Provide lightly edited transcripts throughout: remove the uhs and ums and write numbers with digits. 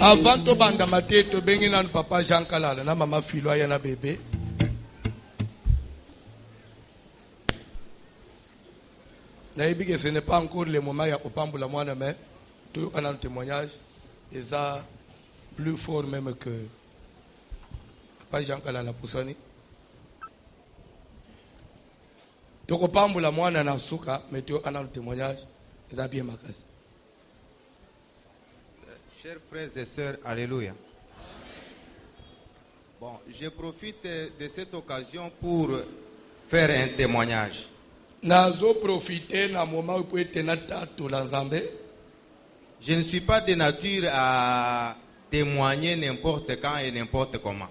Avant to banda mateto bengi na papa Jean Kalala na mama Filo ya na bébé. Naïbi que ce n'est pas encore le moment ya kopambula mwana mais tout un témoignage et ça plus fort même que papa Jean Kalala Poussani. To kopambula mwana na suka mais tout un témoignage et ça bien makasi. Chers frères et sœurs, alléluia. Bon, je profite de cette occasion pour faire un témoignage. Nazo profiter na moment où peut tenata to la Zambé. Je ne suis pas de nature à témoigner n'importe quand et n'importe comment.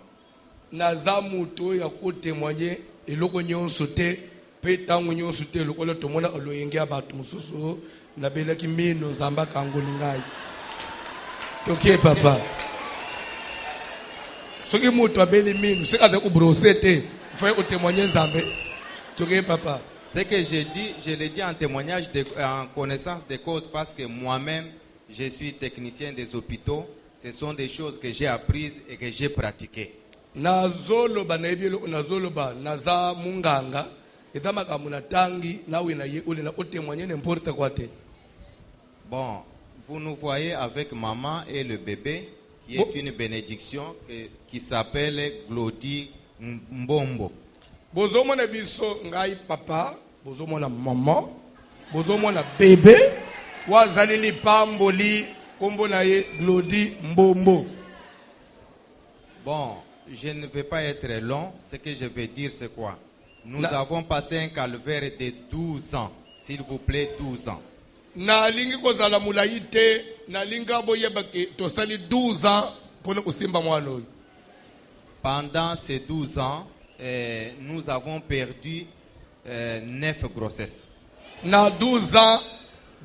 Naza muto ya ko témoigner et loko nyonso te pe tango nyonso te loko le to mona lo yengia batu mususu na belaki mino zamba kangolingai. Ok papa. Ce qui m'a abeli mine, c'est quand vous brossez, faut témoigner Zambé. Ok papa. Ce que je dis, je le dis en témoignage, en connaissance de cause, parce que moi-même, je suis technicien des hôpitaux. Ce sont des choses que j'ai apprises et que j'ai pratiquées. Nazoloba naibilo nazoloba naza munganga etamaka munatangi nawe na ye ule na témoigner n'importe quoi te. Bon. Vous nous voyez avec maman et le bébé, qui est une bénédiction qui s'appelle Glody Mbombo. Bozomona biso ngai papa, bozomona maman, bozomona bébé, wazalili pamboli kombo na ye Glody Mbombo. Bon, je ne vais pas être long. Ce que je vais dire, c'est quoi? Nous avons passé un calvaire de 12 ans. S'il vous plaît, 12 ans. Na lingi kozala mulaite na linga boyebake tosali 12 ans pour kusimba mwana oyo. Pendant ces 12 ans, nous avons perdu 9 grossesses. Na 12 ans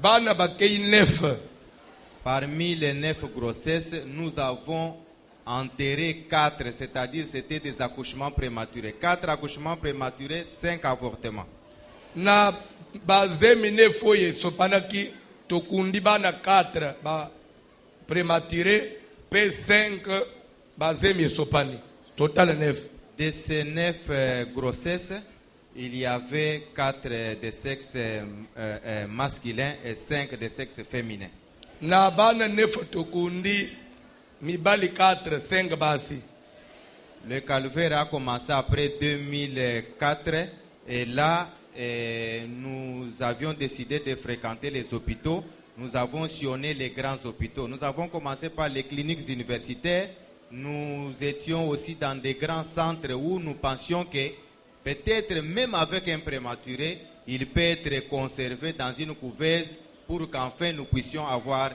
bana bakei 9. Parmi les 9 grossesses, nous avons enterré 4, c'est-à-dire c'était des accouchements prématurés. 4 accouchements prématurés, 5 avortements. Na bazemi nefoye sopanaki tokundi bana 4 ba prématuré P5 bazemi sopani total 9. De ces 9 grossesses, il y avait 4 de sexe masculin et 5 de sexe féminin. Na bana nefo tokundi mibali 4 5 basi. Le calvaire a commencé après 2004 et là nous avions décidé de fréquenter les hôpitaux. Nous avons sillonné les grands hôpitaux. Nous avons commencé par les cliniques universitaires. Nous étions aussi dans des grands centres où nous pensions que peut-être même avec un prématuré, il peut être conservé dans une couveuse pour qu'enfin nous puissions avoir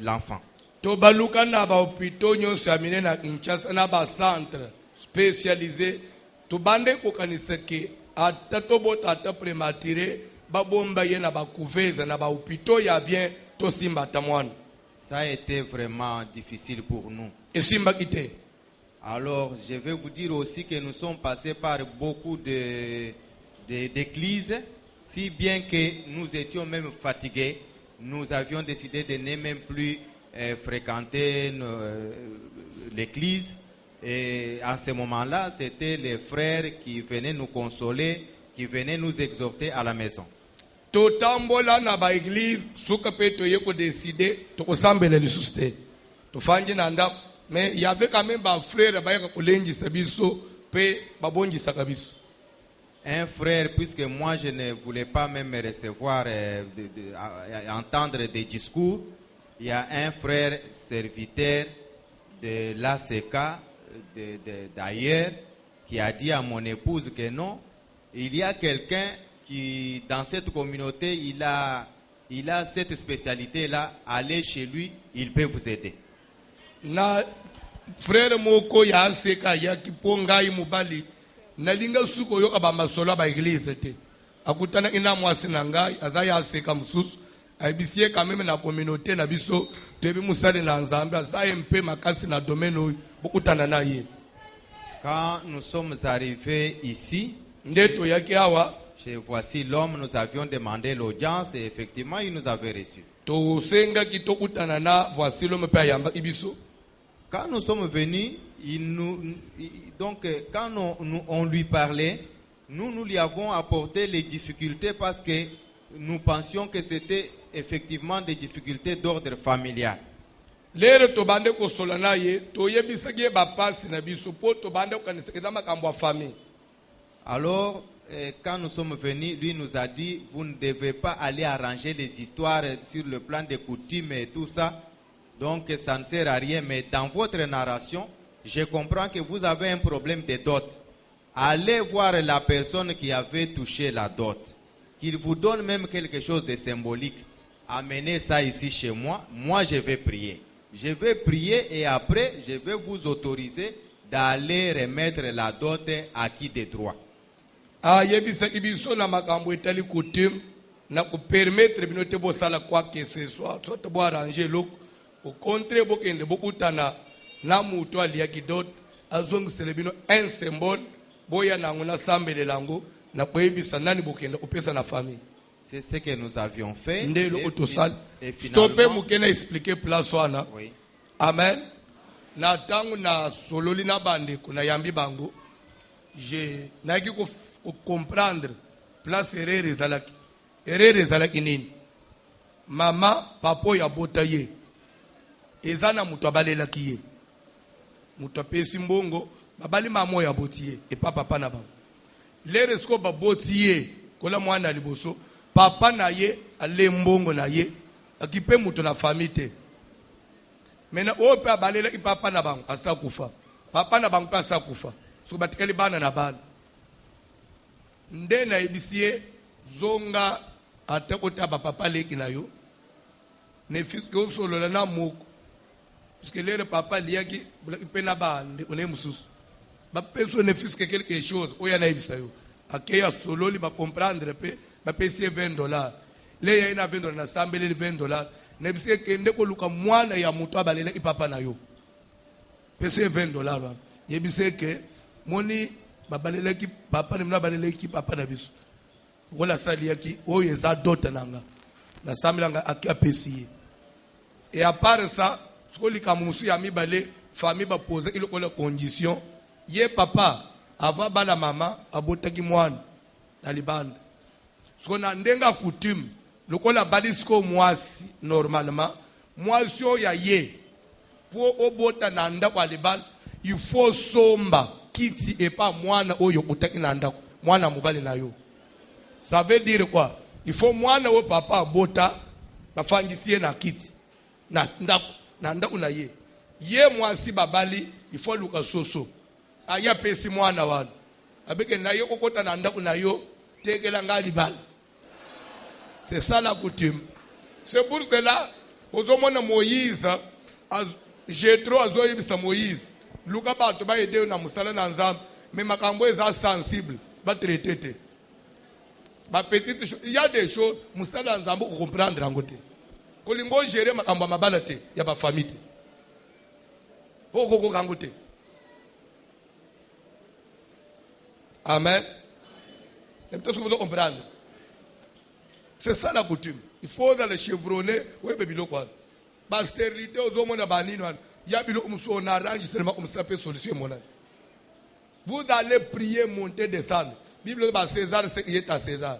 l'enfant. Tobaluka na ba hôpitaux nyonso amine na Kinshasa na ba centre spécialisé. Tobande kokanisa ke atatobota ata prématuré babomba ye na ba couveuse na ba hôpitaux ya bien to simba tamwana. Ça a été vraiment difficile pour nous. Et simba kité. Alors, je vais vous dire aussi que nous sommes passés par beaucoup d'églises, si bien que nous étions même fatigués. Nous avions décidé de ne même plus fréquenter l'église. Et à ce moment-là, c'était les frères qui venaient nous consoler, qui venaient nous exhorter à la maison. Totambola na ba église suka peto yeko décider to kosambela lisuste. To fanji nanda mais il y avait quand même ba frère ba yaka kolengi sabiso pe babonji sakabiso. Un frère, puisque moi je ne voulais pas même recevoir, entendre des discours, il y a un frère serviteur de l'ACK d'ailleurs qui a dit à mon épouse que non, il y a quelqu'un qui dans cette communauté, il a cette spécialité-là, allez chez lui, il peut vous aider. Na frère moko ya ACK ya kiponga imubali nalinga suko yoka ba masolo ba église te akutana ina mwasi na ngai azaya aseka mususu aibisie quand même na communauté na biso tebi musale na nzambe azaye mpe makasi na domaine oyo bokutana na ye. Quand nous sommes arrivés ici, ndeto yaki awa chez Voici l'homme, nous avions demandé l'audience et effectivement il nous avait reçus. tosengaki tokutana na voici l'homme mpe ayambaki biso. Quand nous sommes venus, quand on lui parlait, nous lui avons apporté les difficultés parce que nous pensions que c'était effectivement des difficultés d'ordre familial. Lero tobande kosola na ye toyebisaki ye bapasi na biso po tobande kokanisaka makambo ya famille. Alors, quand nous sommes venus, lui nous a dit, vous ne devez pas aller arranger les histoires sur le plan des coutumes et tout ça. Donc, ça ne sert à rien. Mais dans votre narration, je comprends que vous avez un problème de dot. Allez voir la personne qui avait touché la dot. Qu'il vous donne même quelque chose de symbolique. Amenez ça ici chez moi. Moi, je vais prier. Je vais prier et après, je vais vous autoriser d'aller remettre la dot à qui de droit. Yebisaki biso na makambo etali coutume na ko permettre bino te bosala quoi que ce soit te bo arranger loko au contraire bokende bokutana na mutu aliaki dot azongisele bino un symbole boya nango na sambele lango na koyebisa nani bokende kopesa na famille. C'est ce que nous avions fait. Et stoppez mukena expliquer place wana. Oui. Amen. Na tangu na sololi na bande kuna yambi bango. Je naki ko comprendre place erreur ezalaki. Erreur ezalaki nini? Mama papo ya botaye. Ezana mutu abalelaki ye. Mutu apesi mbongo babali mamo ya botiye et papa na bango. Lere sko ba botiye kola mwana liboso. Papa na ye ale mbongo na ye akipe mutu na famille. Mena ope abalela ki papa na bango asa kufa. Papa na bango asa kufa. So batikali bana na bana. Nde na ebisie zonga ate kotaba papa leki na yo. Ne fiske osolola na moko. Parce que lere papa liaki pe na bande one mususu. Ba peso ne fiske quelque chose oya na ebisa yo. Akeya sololi ba comprendre pe ba pesi $20. Le ya ina $20 na sambele $20. Ne biske kende ko luka mwana ya mutu abalela ki papa na yo. Pesi $20 ba. Ye biseke moni babalela ki papa ni mna balela ki papa na biso. Kola sali yaki oyo eza dota nanga. Na sambela nga akia pesi. Et à part ça, ce que les Kamoussou a mis balé, famille va poser il a condition. Ye papa, avant bana maman, abotaki moine, taliban. Ce qu'on a ndenga coutume, le qu'on a balisco moisi normalement, moisi ya ye, pour obota nanda kwa libal, il faut somba, kiti et pas moine oyo utaki nanda, moine mobali na yo. Ça veut dire quoi? Il faut moine o papa bota, bafangisie na kiti. Na ndaku na ye mwasi babali il faut luka soso aya pesi mwana wana abeke na yo kokota na ndaku na yo tekela ngali bal. C'est ça la coutume. C'est pour cela ozomona Moïse Jétro azoyebisa Moïse luka bato ba yede na musala na nzambe mais makambo eza sensible ba traiter ba petite chose. Il y a des choses musala nzambe ko comprendre angote kolingo gérer makambo mabala te ya ba famille te koko kangote. Amen. Peut-être que vous comprenez. C'est ça la coutume. Il faut dans le chevronner ouais bebilo quoi. Ba stérilité aux hommes na banini wan ya bilo umso na arrange tellement comme ça peut solution mon. Vous allez prier monter descendre. Bible ba César c'est qui est à César.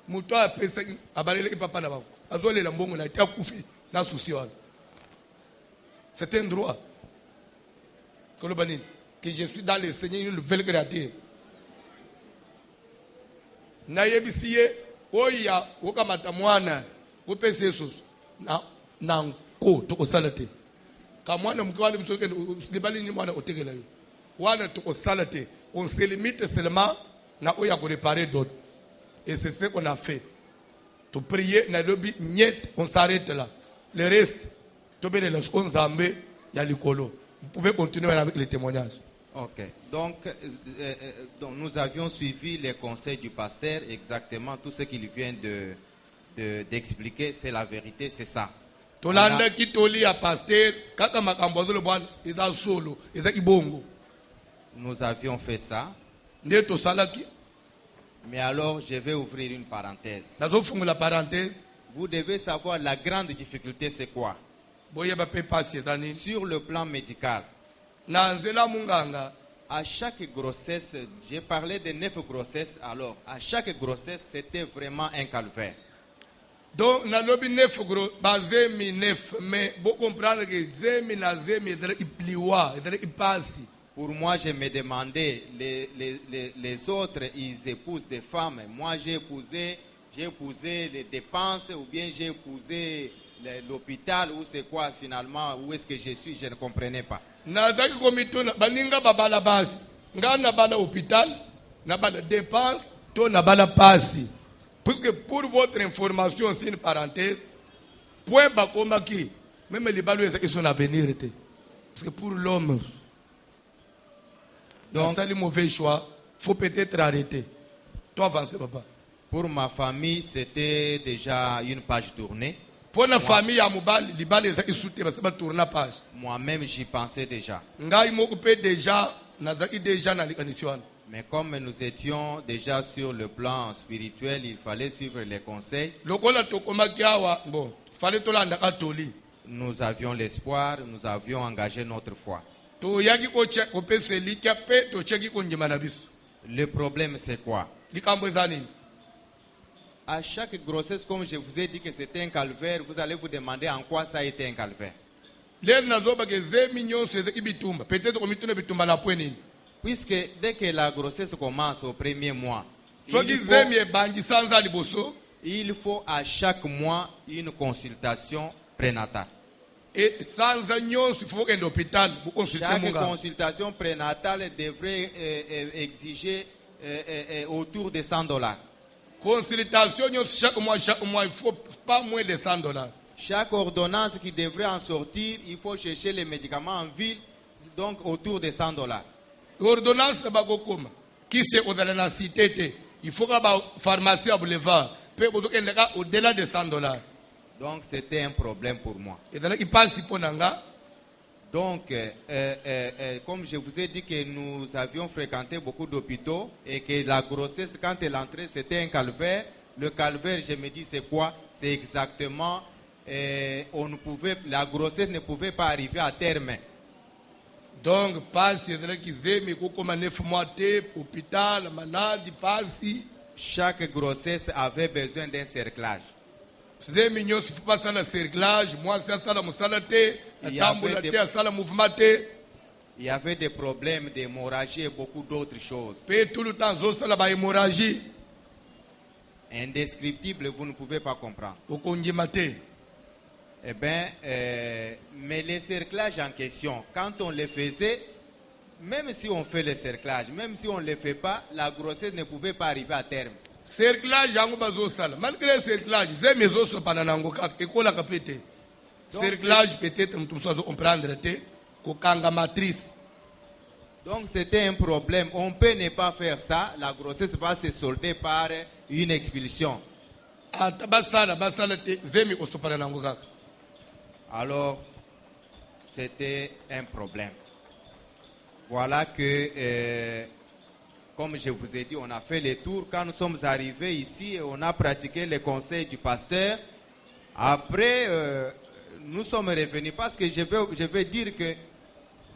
Muto a pensé abalele papa na ba. Azolela mbongo na tia kufi na souci wana. C'est un droit. Que je suis dans le Seigneur une nouvelle créature. Na yebisiye oya okamata mwana opese Jesus na nko to kosalate. Ka mwana mkwali msoke libali ni mwana otegela yo. Wana to kosalate, on se limite seulement na oya ko réparer d'autres. Et c'est ce qu'on a fait. To prier na lobi niet on s'arrête là. Le reste to bele la skonzambe ya likolo. Vous pouvez continuer avec les témoignages. Ok. Donc nous avions suivi les conseils du pasteur, exactement tout ce qu'il vient d'expliquer, c'est la vérité, c'est ça. Tolanda kitoli ya pasteur kaka makambo zolo bwana eza solo eza ibongo. Nous avions fait ça. Ndeto salaki. Mais alors je vais ouvrir une parenthèse. Nazo fungula parenthèse. vous devez savoir la grande difficulté c'est quoi. boyeba pe pasi ezani Sur le plan médical, na nzela munganga à chaque grossesse, j'ai parlé de 9 grossesses, alors à chaque grossesse, c'était vraiment un calvaire. donc nalobi nef gros bazemi nef mais bo comprendre que zemi na zemi edere ipliwa edere ipasi. Pour moi, je me demandais, les autres, ils épousent des femmes. Moi, j'ai épousé les dépenses ou bien j'ai épousé l'hôpital ou c'est quoi finalement, où est-ce que je suis, je ne comprenais pas. nazaki komituna baninga babala basi nga na bala hôpital na bala dépense to na bala pasi. Puisque pour votre information, c'est une parenthèse, point bakomaki même les balou ils sont à venir. Parce que pour l'homme, donc ça le mauvais choix, faut peut-être arrêter. Toi avancer papa. Pour ma famille, c'était déjà une page tournée. Pour la famille à Moubal, les balles ils sont tourner la page. Moi-même, j'y pensais déjà. Nga ils m'occupé déjà, nazaki déjà dans les conditions. Mais comme nous étions déjà sur le plan spirituel, il fallait suivre les conseils. Lokola tokomaki awa, bon, fallait tolanda katoli. Nous avions l'espoir, nous avions engagé notre foi. To yaki ko check ko pese likia pe to cheki ko njima na biso. Le problème, c'est quoi? Likambo ezani. À chaque grossesse, comme je vous ai dit que c'était un calvaire, vous allez vous demander en quoi ça a été un calvaire. Lelo nazoba ke zemi nyonso ezaki bitumba. Peut-être ko mituna bitumba na point nini. Puisque dès que la grossesse commence au premier mois, Soki zemi ebangi sanza liboso. il faut à chaque mois une consultation prénatale. Et sanza nyonso faut qu'un hôpital pour consulter Chaque munga. consultation prénatale devrait exiger autour de $100. Consultation nyonso chaque mois il faut pas moins de $100. Chaque ordonnance qui devrait en sortir, il faut chercher les médicaments en ville, donc autour de $100. Ordonnance bakokoma. Qui c'est au-delà de la cité, il faut que la pharmacie à boulevard peut au-delà de $100. Donc c'était un problème pour moi. Et donc il passe pour nanga. Donc, comme je vous ai dit que nous avions fréquenté beaucoup d'hôpitaux et que la grossesse, quand elle entrait, c'était un calvaire. Le calvaire, je me dis, c'est quoi? C'est exactement, la grossesse ne pouvait pas arriver à terme. Donc, passe, qui zemi, comme 9 mois, hôpital, maladie, passe. Chaque grossesse avait besoin d'un cerclage. Zemi nyonso il faut pas ça le cerclage, moi c'est ça la musalate, Il y la avait tamboula des- te, ça la mouvement te. Il y avait des problèmes d'hémorragie et beaucoup d'autres choses. Pe tout le temps zo ça la ba hémorragie, Indescriptibles, vous ne pouvez pas comprendre. okongima te. Eh bien, mais les cerclages en question, quand on les faisait, même si on fait le cerclage, même si on ne le fait pas, la grossesse ne pouvait pas arriver à terme. Cerclage yango bazo sala. Malgré cerclage, zemi zo so pananango kaka ekola kapete. Donc, Cerclage peut-être mtu so comprendre te ko kanga matrice. Donc c'était un problème. On peut ne pas faire ça, la grossesse va se solder par une expulsion. Ata basala te zemi o so pananango kaka. Alors, c'était un problème. Voilà que, comme je vous ai dit, on a fait les tours. Quand nous sommes arrivés ici, on a pratiqué les conseils du pasteur. Après, nous sommes revenus parce que je veux dire que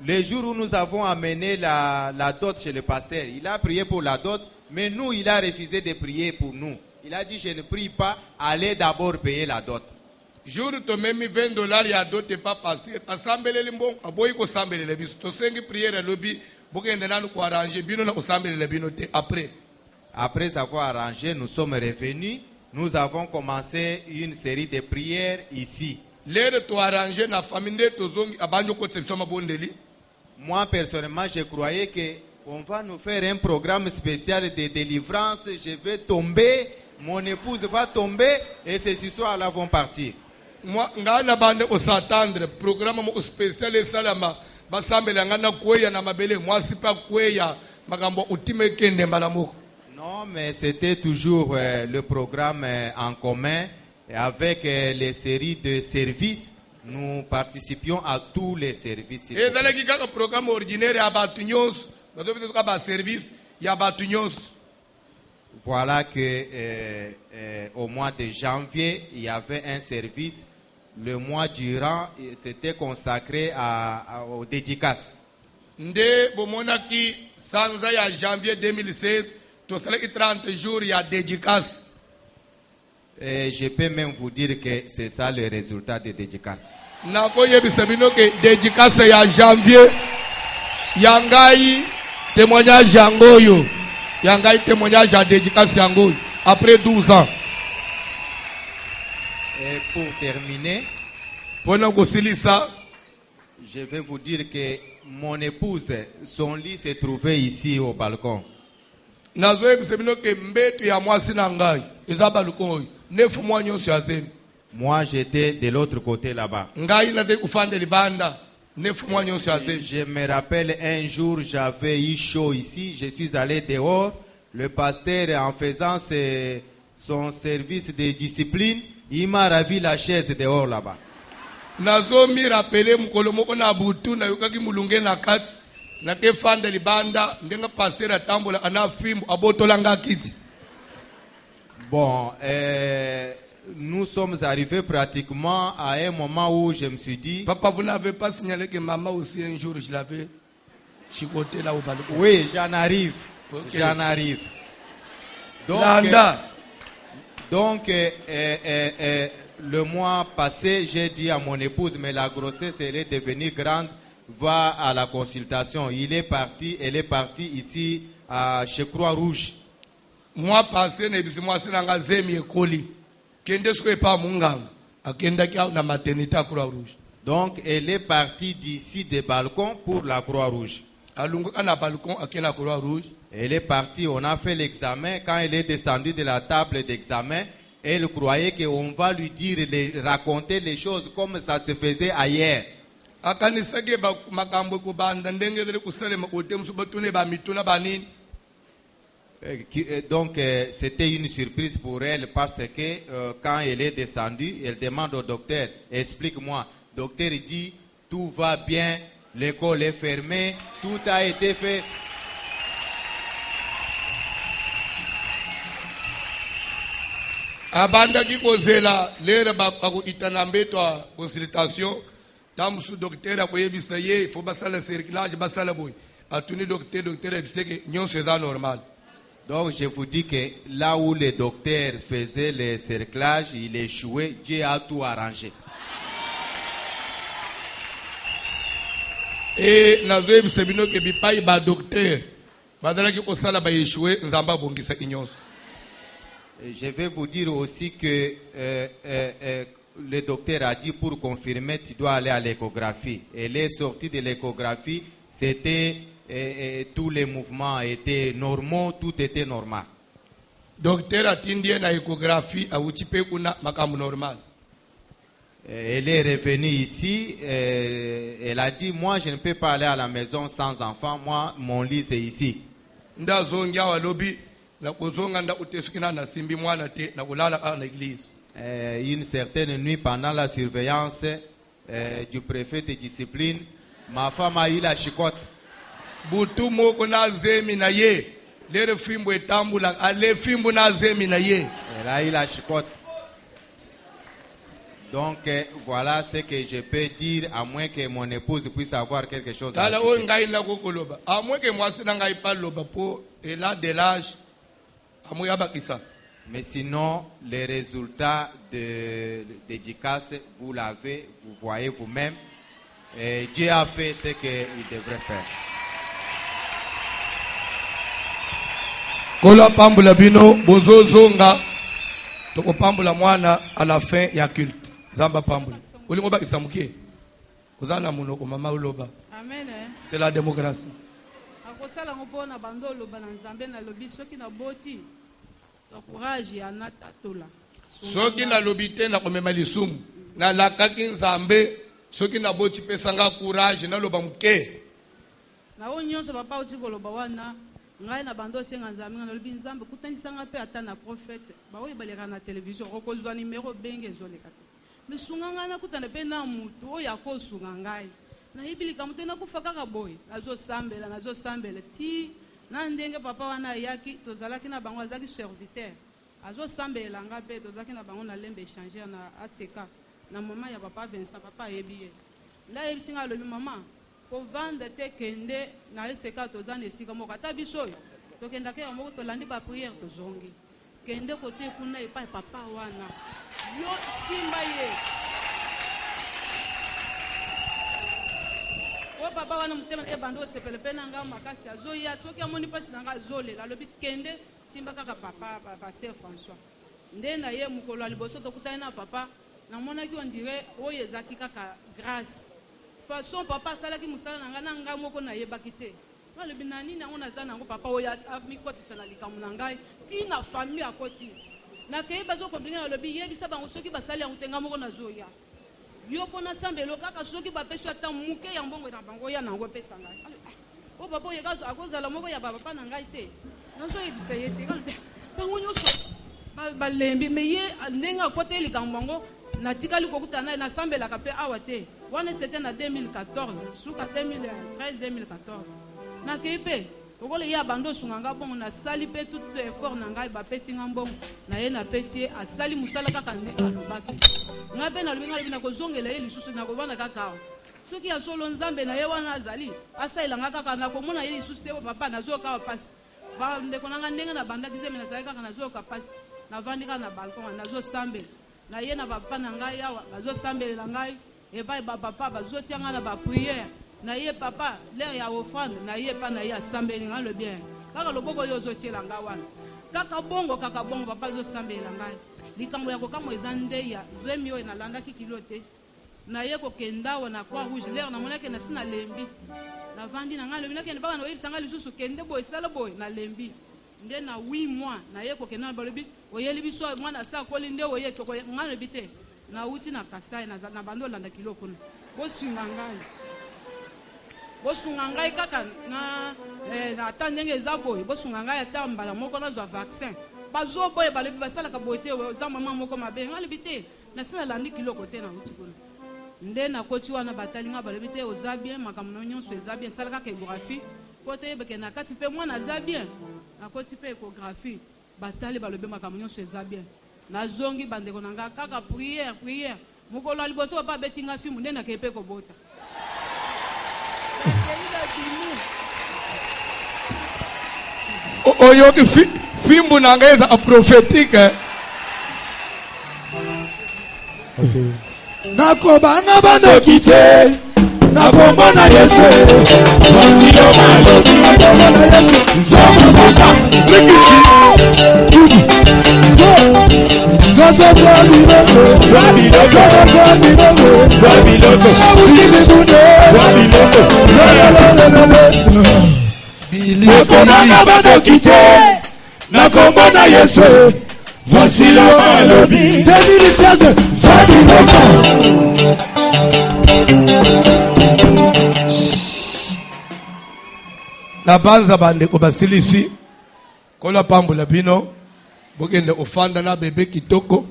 le jour où nous avons amené la dot chez le pasteur, il a prié pour la dot, mais nous, il a refusé de prier pour nous. Il a dit, je ne prie pas, allez d'abord payer la dot. Jour to memi $20 ya dote pa pasteur asambelele mbongo aboyi ko sambelele biso to sengi prière lobi bokende nanu ko arranger bino na ko sambelele bino te après. Après avoir arrangé, nous sommes revenus. Nous avons commencé une série de prières ici. Lere to arranger na famille to zongi abanjo ko tsepso mabondeli. Moi, personnellement, je croyais qu'on va nous faire un programme spécial de délivrance. Je vais tomber, mon épouse va tomber et ces histoires-là vont partir. Moi ngana bande ko s'attendre programme mo spécial salama basambele ngana kweya na mabele moi sipa kweya makambo utime kende malamoko. Non, mais c'était toujours le programme en commun et avec les séries de services. Nous participions à tous les services. Et dans les kaka programme ordinaire ya batu nyonso bazo peut ka ba service ya batu nyonso. voilà que au mois de janvier, il y avait un service. Le mois durant, c'était consacré aux dédicaces. Nde bomonaki sanza ya janvier 2016 tosalaki 30 jours ya dédicace. Et je peux même vous dire que c'est ça le résultat des dédicaces. Nako yebisa bino ke dédicace ya janvier yangai témoignage yangoyo. Yangai témoignage ya dédicace yangoyo après 12 ans. Et pour terminer, Pona kosilisa je vais vous dire que mon épouse, son lit se trouvait ici au balcon. nazo yebisa bino ke mbetu ya mwasi na ngai eza balcon oyo 9 mois nyonso ya zemi. Moi, j'étais de l'autre côté là-bas. Ngai naze kufanda libanda 9 mois nyonso ya zemi. Je me rappelle un jour, j'avais eu chaud ici. Je suis allé dehors. Le pasteur, en faisant son service de discipline, il m'a ravi la chaise dehors là-bas. Nazo mi rapele mukolo moko na butu na yokaki mulunge na kati na ke fanda libanda ndenga pasteur atambola ana fimbo abotolanga kiti. Bon, nous sommes arrivés pratiquement à un moment où je me suis dit, Papa, vous n'avez pas signalé que maman aussi un jour je l'avais chicoté là au balcon. oui, j'en arrive. Ok. J'en arrive. Landa. Donc, le mois passé, j'ai dit à mon épouse, mais la grossesse, elle est devenue grande, va à la consultation. Elle est partie ici chez Croix-Rouge. Moi passé na bisi moi sinanga zemi ekoli. Kende siko pa munganga. Akenda ki na maternité à Croix-Rouge. Donc, elle est partie d'ici des balcons pour la Croix-Rouge. Alungu na balcon akena Croix-Rouge. Elle est partie, on a fait l'examen. Quand elle est descendue de la table d'examen, elle croyait qu'on va lui dire, raconter les choses comme ça se faisait ailleurs. Akanisage ba makambo ko banda ndengele kusalema kote msubatune ba mituna banini. Donc, c'était une surprise pour elle parce que quand elle est descendue, elle demande au docteur, explique-moi. Le docteur dit, tout va bien, l'école est fermée, tout a été fait. Abanda ki kozela lere ba ko itana mbetwa consultation tamsu docteur akoyebisa ye fo basala cerclage basala boy atuni docteur ebiseke nyonso eza normal. Donc je vous dis que là où le docteur faisait le cerclage, il échouait, Dieu a tout arrangé. Et nazo yebisa bino ke bipai ba docteur badala ki kosala ba échouer nzamba bongisa nyonso. Je vais vous dire aussi que le docteur a dit pour confirmer, tu dois aller à l'échographie. Elle est sortie de l'échographie, c'était tous les mouvements étaient normaux, tout était normal. Docteur atindie na échographie a utipe kuna makamu normal. Elle est revenue ici, elle a dit, moi je ne peux pas aller à la maison sans enfant, moi mon lit c'est ici. Ndazo ngia wa lobby na kozonga nda utesukina na simbi mwana te na kulala à l'église. Une certaine nuit, pendant la surveillance du préfet de discipline, ma femme a eu la chicotte. Butu moko na zemi na ye lere fimbo etambula ale fimbo na zemi na ye. Elle a eu la chicotte. Donc voilà ce que je peux dire, à moins que mon épouse puisse avoir quelque chose à Tala dire. o ngai na kokoloba a moins que moi sina ngai pa loba po et là de l'âge a moi yabakisa. Mais sinon, les résultats de dédicace, vous l'avez, vous voyez vous-même. Et Dieu a fait ce qu'il devrait faire. Kola pambula bino bozozonga toko pambula mwana à la fin ya culte. Zamba pambula. Olingo bakisa mukie. Ozana munoko mama uloba. Amen. C'est la démocratie. Akosala ngopona bandolo bana nzambe na lobi soki na boti. Courage ya natatola. Soki na lobite na komema lisumu na lakaki nzambe soki na boti pesanga courage na loba muke. Na onyonso papa uti koloba wana ngai na bando senga nzambe na lobi nzambe kutanisanga pe ata na prophète ba oyi baleka na télévision okozwa numéro benge zoleka te. Misunganga na kutana pe na mutu oya kosunga ngai. Na ibilika mutena kufa kaka boy nazo sambela ti na ndenge papa wana ayaki tozalaki na bango azalaki serviteur azosambela nga mpe tozalaki na bango na lembe échangeur na aseka na mama ya papa Vincent papa ayebi ye nde ayebisi nga alobi mama kovanda te kende na eseka toza na esika moko ata biso oyo tokendaka ya moko tolandi bapriere tozongi kende kote kuna epai papa wana yo simba ye o papa wana motema ebanda osepele mpe na nga makasi azoya soki amoni mpasi na nga azolela alobi kende simba kaka papa paster François nde na ye mokolo ya liboso tokutani na papa namonaki ondire oyo ezalaki kaka grâce façon papa asalaki mosala na nga na ngai moko nayebaki te alobi na nini yango naza nango papa oyo amikotisa na likambo na ngai ntina famille akoti nakei bazokomplinga alobi yebisa bango soki basali yango te ngai moko nazoya yo mpo nasambelo kaka soki bapesi ata moke ya mbongo na bango ya nango epesa ngai o papa oyo akozala moko ya bapapa na ngai te nazoyebisa ye te bango nyonso balembi me ye ndenge akota likambo yango natikali kokuta naye nasambelaka mpe awa te wana c'était na 2014 suka 2013-2014 nakei mpe okola ye abando osunga nga bongo nasali mpe tout effort na ngai bapesi nga mbongo na ye napesi ye asali mosala kaka nde alobaki nga mpe nalobi nga lobi nakozongela ye lisusu nakobanda kaka awa soki ya solo nzambe na ye wana azali asalelanga kaka nakomona ye lisusu te papa nazoyoka awa pasi bandeko na nga ndenge na bandaki zeme nazali kaka nazoyoka pasi navandi kaka na balkon nazosambela na ye na bapapa na ngai awa bazosambelela ngai epai bapapa bazotia ngai na bapriere na ye papa l'air ya offrande na ye pa na ye asambeli ngai lobi kaka loboko oyo ozotiela ngai wana kaka bongo papa azosambela ngai likambo ya kokamo eza nde ya vremi oyo nalandaki kilo te na ye kokenda awa na croix rouge l'air namonaki na si nalembi navandi na ngai lobi nakende mpaka naoyebisa ngai lisusu kende boye sala boye nalembi nde na 8 mois na ye kokenda na balobi oyeli biso mwana asa akoli nde oye toko ngai lobi te nauti na Kasai na bando olanda kilo kuna bosunga ngai kaka na ata ndenge eza boye bosunga ngai ata mbala moko nazwa vaccin bazoboye balobi basalaka boye te oza mama moko mabe ngai lobi te nasi nalandi kiloko te nauti kuna nde nakoti wana batali ngai balobi te oza bien makambo na nyonso eza bien sala kaka échographie po toyebeke na kati mpe mwana aza bien nakoti mpe échographie batali balobi makambo nyonso eza bien nazongi bandeko na ngai kaka priere mokolo ya liboso papa abeti ngai fimu nde nakei mpe kobota oyoki fimbu na ngai eza aprophétique nakobanga bandoki te nakomona Yesu basilo balobi nakomona Yesu nzokobota rikiki nakomanga bandoki te nakomona Yesu basilo balobi 2016 zabiloko na banza bandeko basilisi kola pambola bino bokende ofanda na bebe kitoko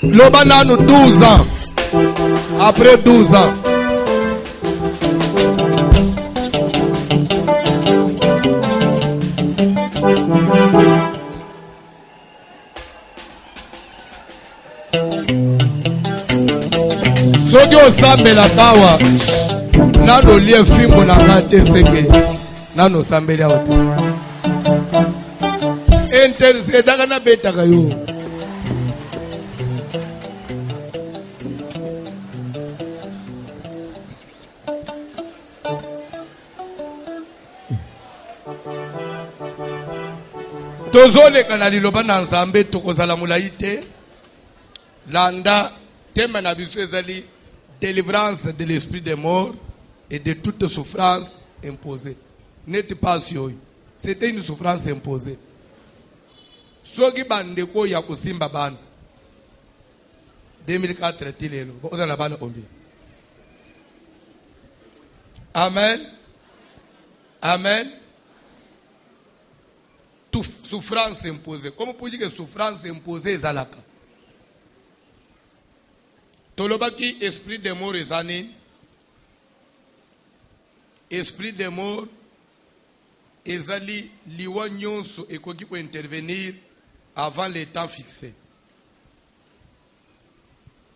loba nanu 12 ans après 12 ans soki osambelaka awa nano lie fimbo na nga te seke nano osambeli awa te intercedaka nabetaka yo tozoleka na liloba na nzambe tokozala molai te landa thème na biso ezali délivrance de l'esprit des morts et de toute souffrance imposée n'était pas sur eux, c'était une souffrance imposée soki bandeko ya kosimba bana 2004 tilelo boza na bana ombi amen amen souffrance imposée. Comment pour dire que souffrance imposée ezalaka? Tolobaki esprit de mort ezani. Esprit de mort ezali liwa nyonso ekoki ko intervenir avant le temps fixé.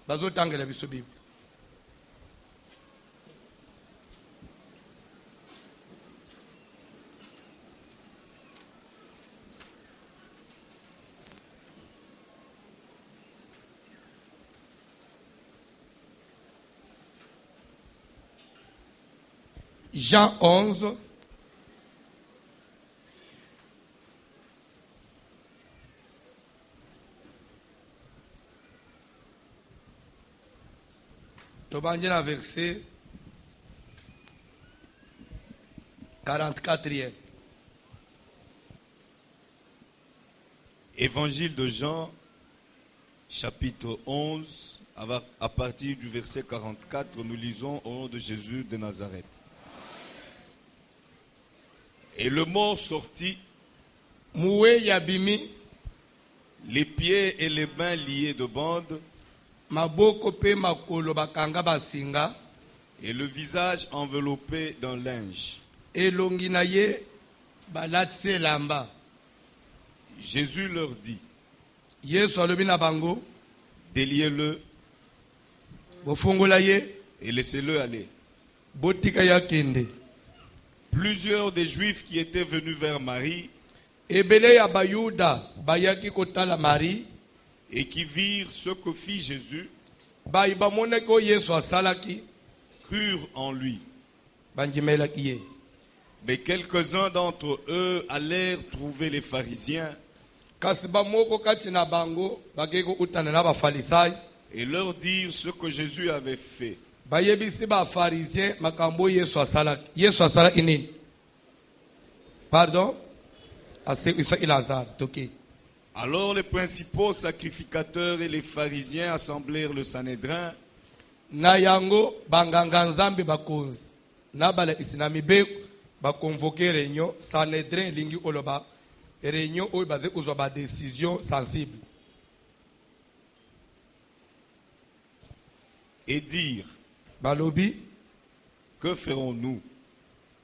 Bazo tangela biso Bible. Jean 11, Tobanjena verset 44e. Évangile de Jean, chapitre 11, à partir du verset 44, nous lisons au nom de Jésus de Nazareth. Et le mort sortit, Moué yabimi, les pieds et les mains liés de bandes, maboko pe makolo bakanga basinga, et le visage enveloppé d'un linge. elongi na ye balatisi elamba. Jésus leur dit, Yesu alobi na bango, déliez-le bofungola ye, et laissez-le aller. botika ya kende. Plusieurs des Juifs qui étaient venus vers Marie Ebele ya bayuda bayaki kotala Marie, et qui virent ce que fit Jésus, bayi bamonaki oyo Yesu asalaki, crurent en lui. bandimelaki ye. Mais quelques-uns d'entre eux allèrent trouver les pharisiens Kasi bamoko kati na bango bakeki kokutana na bafarisayi, et leur dirent ce que Jésus avait fait. bayebisi bafarisien makambo oyo Yesu asalaki. Yesu asalaki nini? Pardon? Asekwisaki Lazare toke. Alors les principaux sacrificateurs et les pharisiens assemblèrent le Sanhédrin Na yango banganga nzambe bakonzi na balakisi na mibeko bakonvoke réunion Sanhédrin lingi oloba réunion oyo baze kozwa ba décision sensible et dirent, balobi que ferons-nous?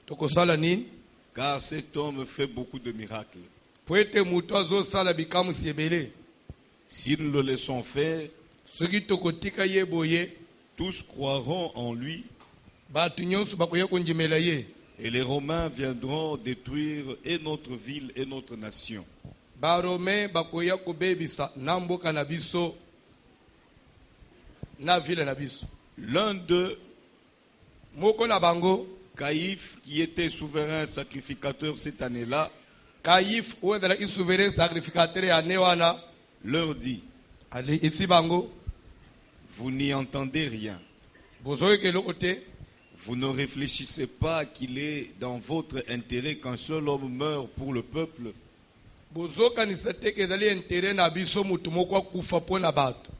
tokosala nini Car cet homme fait beaucoup de miracles. po ete moto azosala bikamusi ebele. Si nous le laissons faire, Soki tokotika ye boye tous croiront en lui bato nyonso bakoya kondimela ye. et les Romains viendront détruire et notre ville et notre nation. Barome bakoya kobebisa na mboka na biso na ville na biso. L'un d'eux, Moko na bango Caïphe, qui était souverain sacrificateur cette année-là, Kaif oyo azalaki souverain sacrificateur ya ane wana leur dit, ali esi bango vous n'y entendez rien. bozoyoka eloko te. Vous ne réfléchissez pas qu'il est dans votre intérêt qu'un seul homme meure pour le peuple Bozokanisa te ke ezali intere na biso motu moko akufa mpo na bato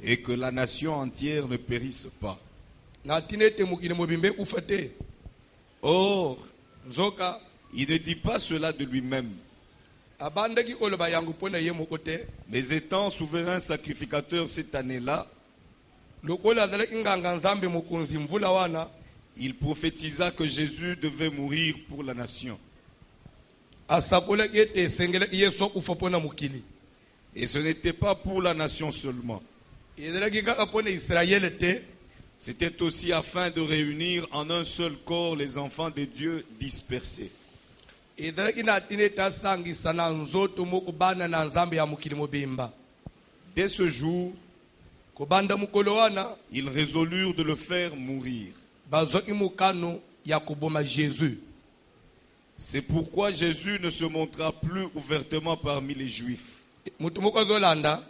et que la nation entière ne périsse pas. na ntina ete mokili mobimba ekufa te. Or, Nzoka il ne dit pas cela de lui-même, abandaki koloba yango mpo na ye moko te. mais étant souverain sacrificateur cette année-là, Lokola azalaki nganga nzambe mokonzi mvula wana il prophétisa que Jésus devait mourir pour la nation. asakolaki ete esengelaki Yesu akufa mpo na mokili. Et ce n'était pas pour la nation seulement. Ezalaki kaka mpo na Israele te. C'était aussi afin de réunir en un seul corps les enfants de Dieu dispersés. Ezalaki na ntina ete asangisa na nzoto moko bana na nzambe ya mokili mobimba. Dès ce jour, Kobanda mokolo wana ils résolurent de le faire mourir. bazwaki mokano ya koboma Jésus. C'est pourquoi Jésus ne se montra plus ouvertement parmi les Juifs. Mutu moko azolanda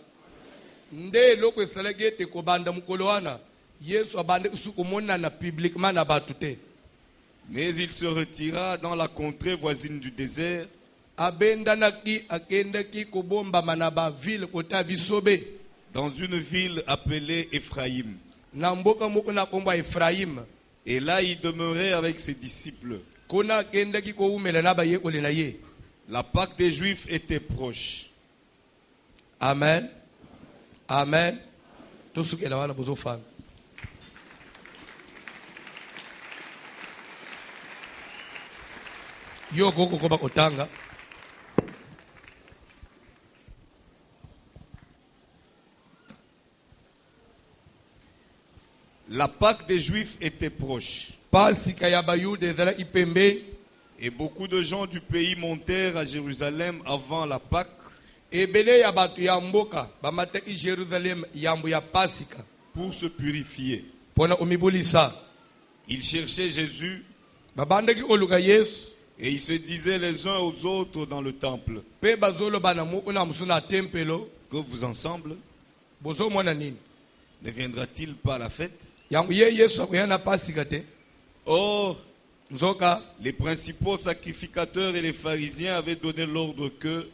nde eloko esalaki ete kobanda mokolo wana Yesu abande kusu komonana publiquement na bato te. Mais il se retira dans la contrée voisine du désert Abendanaki akendaki kobombama na bavile kota bisobe dans une ville appelée Éphraïm. na mboka moko na kombo ya Efraïm. Et là, il demeurait avec ses disciples. Kona akendaki koumela na bayekoli na ye. La Pâque des Juifs était proche. Amen. Amen. Tout ce que la besoin faire. Yo koko koba kotanga. La Pâque des Juifs était proche. Pasika ya bayude ezala ipembe. Et beaucoup de gens du pays montèrent à Jérusalem avant la Pâque Ebele ya batu ya mboka bamata i Jérusalem yambu ya pasika. pour se purifier. Pona umibulisa. Ils cherchaient Jésus Babandaki oluka Yesu. et ils se disaient les uns aux autres dans le temple: Pe bazolo bana mu una musuna tempelo. que vous ensemble, Bozo mwana nini? ne viendra-t-il pas à la fête? Yangu ye Yesu akuyana pasika te. Or, Nzoka les principaux sacrificateurs et les pharisiens avaient donné l'ordre que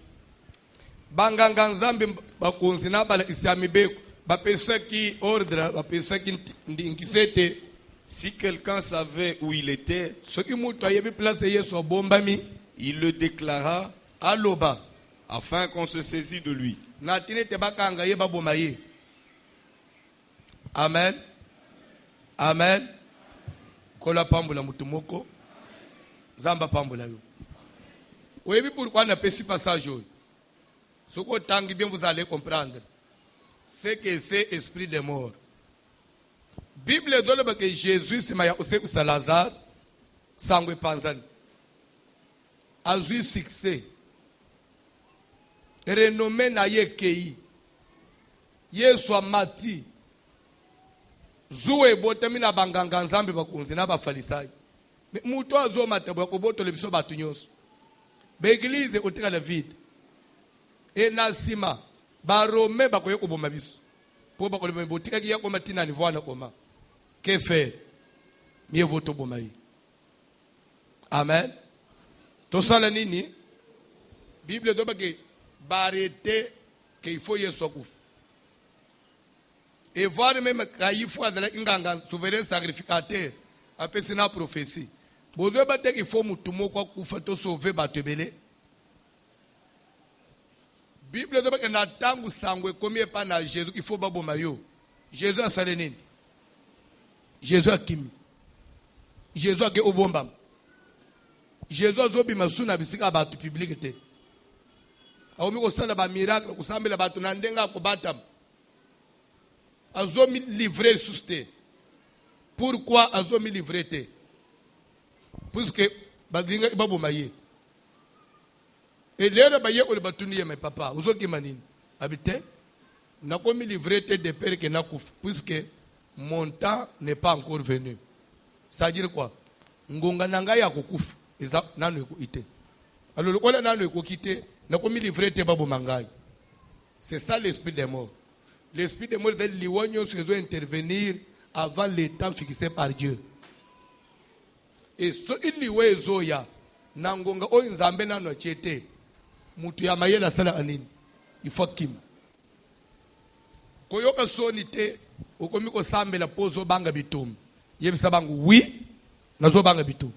banganga nzambe bakonzi na bala isiami beko bapesaki ordre bapesaki ndinkisete si quelqu'un savait où il était, soki mutu ayebi place Yesu abombami il le déclara aloba afin qu'on se saisisse de lui. na tini te bakanga ye baboma ye. Amen. Amen. Kola pambula mutu moko zamba pambula yo. Oyebi pourquoi na pesi passage oyo. Soko tangi bien vous allez comprendre. C'est que c'est esprit de mort. Bible dole que Jésus sima ya useku sa Lazare sangwe panzani. Azui succès. Renommé na ye kei. Yesu amati. Zuwe botami na banganga nzambe bakunzi na bafalisai. Muto azo matabo ko botole biso batu nyonso. Ba église otika la vide. Et nasima ba Rome bakoye ko bomba biso. Po bakole botika ki yakoma tina ni voana koma. Que faire? Mieux vaut to bomai. Amen. To sala nini? Bible doba ke ba arrêter que il faut Yesu kufa. Et voir même qu'il faut un souverain sacrificateur, après c'est une prophétie. Vous avez qu'il faut sauver Batebele. Bible dit que na tangu sangwe combien pas na Jésus il faut babo mayo. Jésus a salé. Jésus a kimi. Jésus a ke obomba. Jésus a zobi masuna bisika batu public te. Aomi ko sala ba miracle ko sambela batu na ndenga ko batam. Azomi livré susté. Pourquoi azomi livré te? Puisque badinga ibabo maye. Et l'air baye ko le batuni mes papa. Uzoki manini. Habité. N'a komi livré te de père que n'a kouf. Puisque mon temps n'est pas encore venu. Ça veut dire quoi? Ngonga nanga ya kokufu. Eza nanu ko ite. Alors le nanu ko kite. N'a komi livré te babo mangai. C'est ça l'esprit des morts. L'esprit de mort doit intervenir avant le temps fixé par Dieu. Et ce il liwe zoya nangonga o nzambe na no chete mutu ya mayela sala anini il faut kim koyoka sonite okomi ko sambela pozo banga bitum yebisa bangu oui nazo banga bitum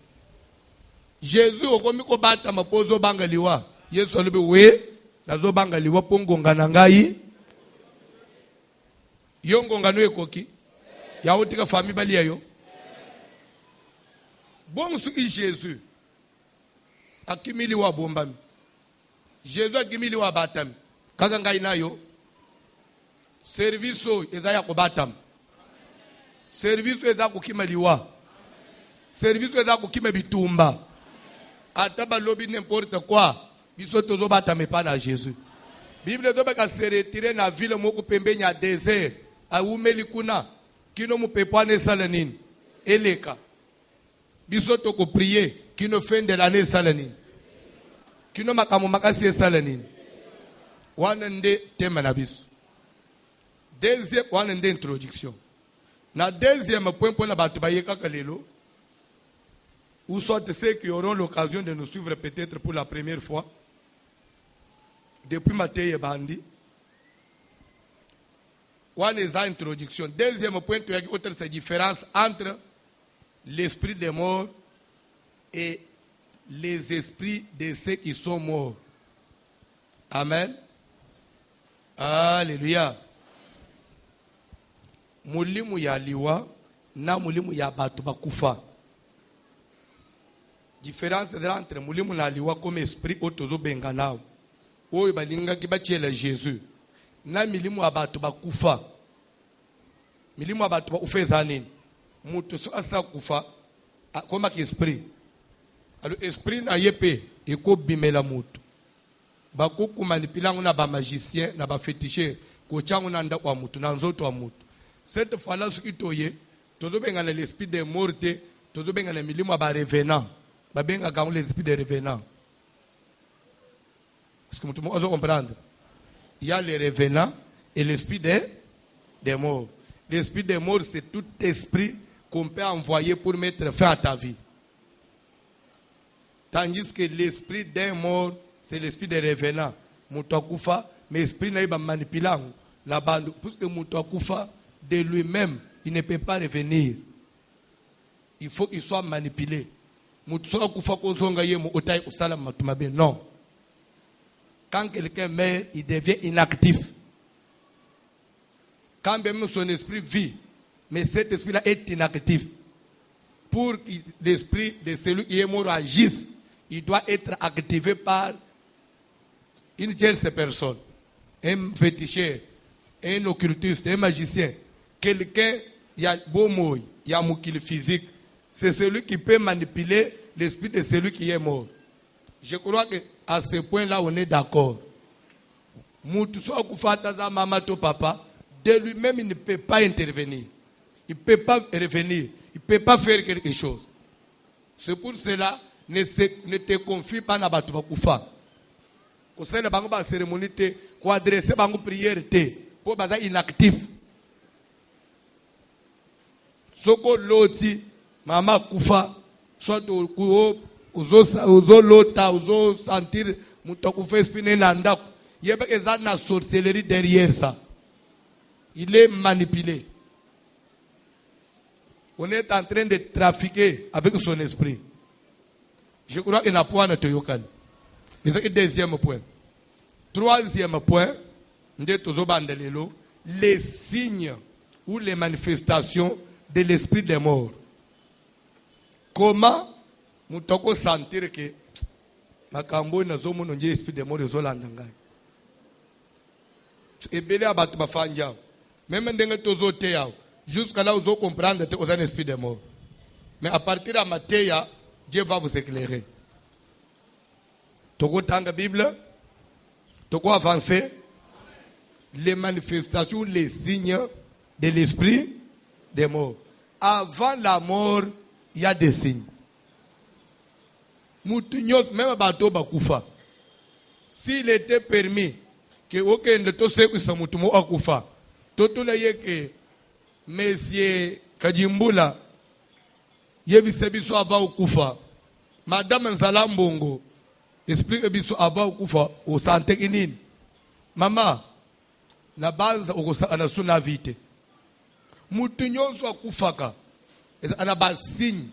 Jésus okomi ko bata mapozo banga liwa Yesu alobi we nazo banga liwa pongonga na ngai yongo ngano ekoki ya otika famille bali yo bon su Jésus akimili wa bombami Jésus akimili wa batam kaka ngai nayo service ezaya ko batam service eza ko kimaliwa service eza ko kima bitumba ataba lobi n'importe quoi biso tozo batame pa na Jésus Bible doba ka se retirer na ville moko pembenya désert aumeli kuna kino mupepwane salanini eleka biso toko prier kino fin de l'année salanini kino makamo makasi salanini wana nde tema na biso deuxième wana nde introduction na deuxième point pour na batu bayeka kalelo ou soit ceux qui auront l'occasion de nous suivre peut-être pour la première fois depuis Matthieu Bandi. One is introduction. Deuxième point, tu as dit c'est la différence entre l'esprit des morts et les esprits de ceux qui sont morts. Amen. Alléluia. Mulimu ya liwa na mulimu ya batu bakufa. Différence entre mulimu na liwa comme esprit otozo benganao. Oyo balinga ki batiela Jésus. Na milimu ya batu bakufa. Milimu ya batu bakufa ezanini. Mutu so asa kufa koma ki esprit. Alors esprit na yepe eko bimela mutu. Bakuku manipilangu na ba magicien na ba féticheur ko changu na nda kwa mutu na nzoto wa mutu. Cette fois-là ce qui toye tozo bengana l'esprit de morte, tozo bengana milimu ya ba revenant. Ba benga ka l'esprit de revenant. Est-ce que mutu mo ozo comprendre? Il y a les revenants et l'esprit des morts. L'esprit des morts c'est tout esprit qu'on peut envoyer pour mettre fin à ta vie. Tandis que l'esprit d'un mort, c'est l'esprit des revenants. Moutakufa, mais l'esprit n'a pas manipulé. Puisque Moutakufa, de lui-même, il ne peut pas revenir. Il faut qu'il soit manipulé. Moutakufa, non. Quand quelqu'un meurt, il devient inactif. Quand même son esprit vit, mais cet esprit-là est inactif. Pour que l'esprit de celui qui est mort agisse, il doit être activé par une tierce personne. Un féticheur, un occultiste, un magicien. Quelqu'un, il y a beau mot, il y a un kill physique. C'est celui qui peut manipuler l'esprit de celui qui est mort. Je crois qu'à ce point-là, on est d'accord. Papa, de lui-même, il ne peut pas intervenir. Il ne peut pas revenir. Il ne peut pas faire quelque chose. C'est pour cela, ne te confie pas na batu bakufa. Ko sele bango ba cérémonie te, ko adresser bango prière te, po baza inactif. Soko loti mama kufa, soit uzo lota, uzo sentir mutakufa espine na ndako. Yeba eza na sorcellerie derrière ça. Il est manipulé. On est en train de trafiquer avec son esprit. Je crois qu'il n'a pas de toyokan. C'est le deuxième point. Troisième point, les signes ou les manifestations de l'esprit des morts. Comment nous devons sentir que makambo na zomo nonje l'esprit des morts ezolanda ngai. Ebele abatu bafanja. Même ndenge tozo te yao. Jusqu'à là, vous allez comprendre que vous avez un esprit de mort. Mais à partir de Matthieu, Dieu va vous éclairer. Tu as la Bible, tu as avancé. Les manifestations, les signes de l'esprit des morts. Avant la mort, il y a des signes. Même bateau bakufa. S'il était permis que aucun de tous ceux qui sont morts akufa, tout le que Monsieur Kajimbula, yebise biso ava okufa. Madame Nzalambongo, explique biso ava okufa, o sante kinini. Mama, na banza okosana suna vite. Mutu nyonso akufaka, ana basinyi,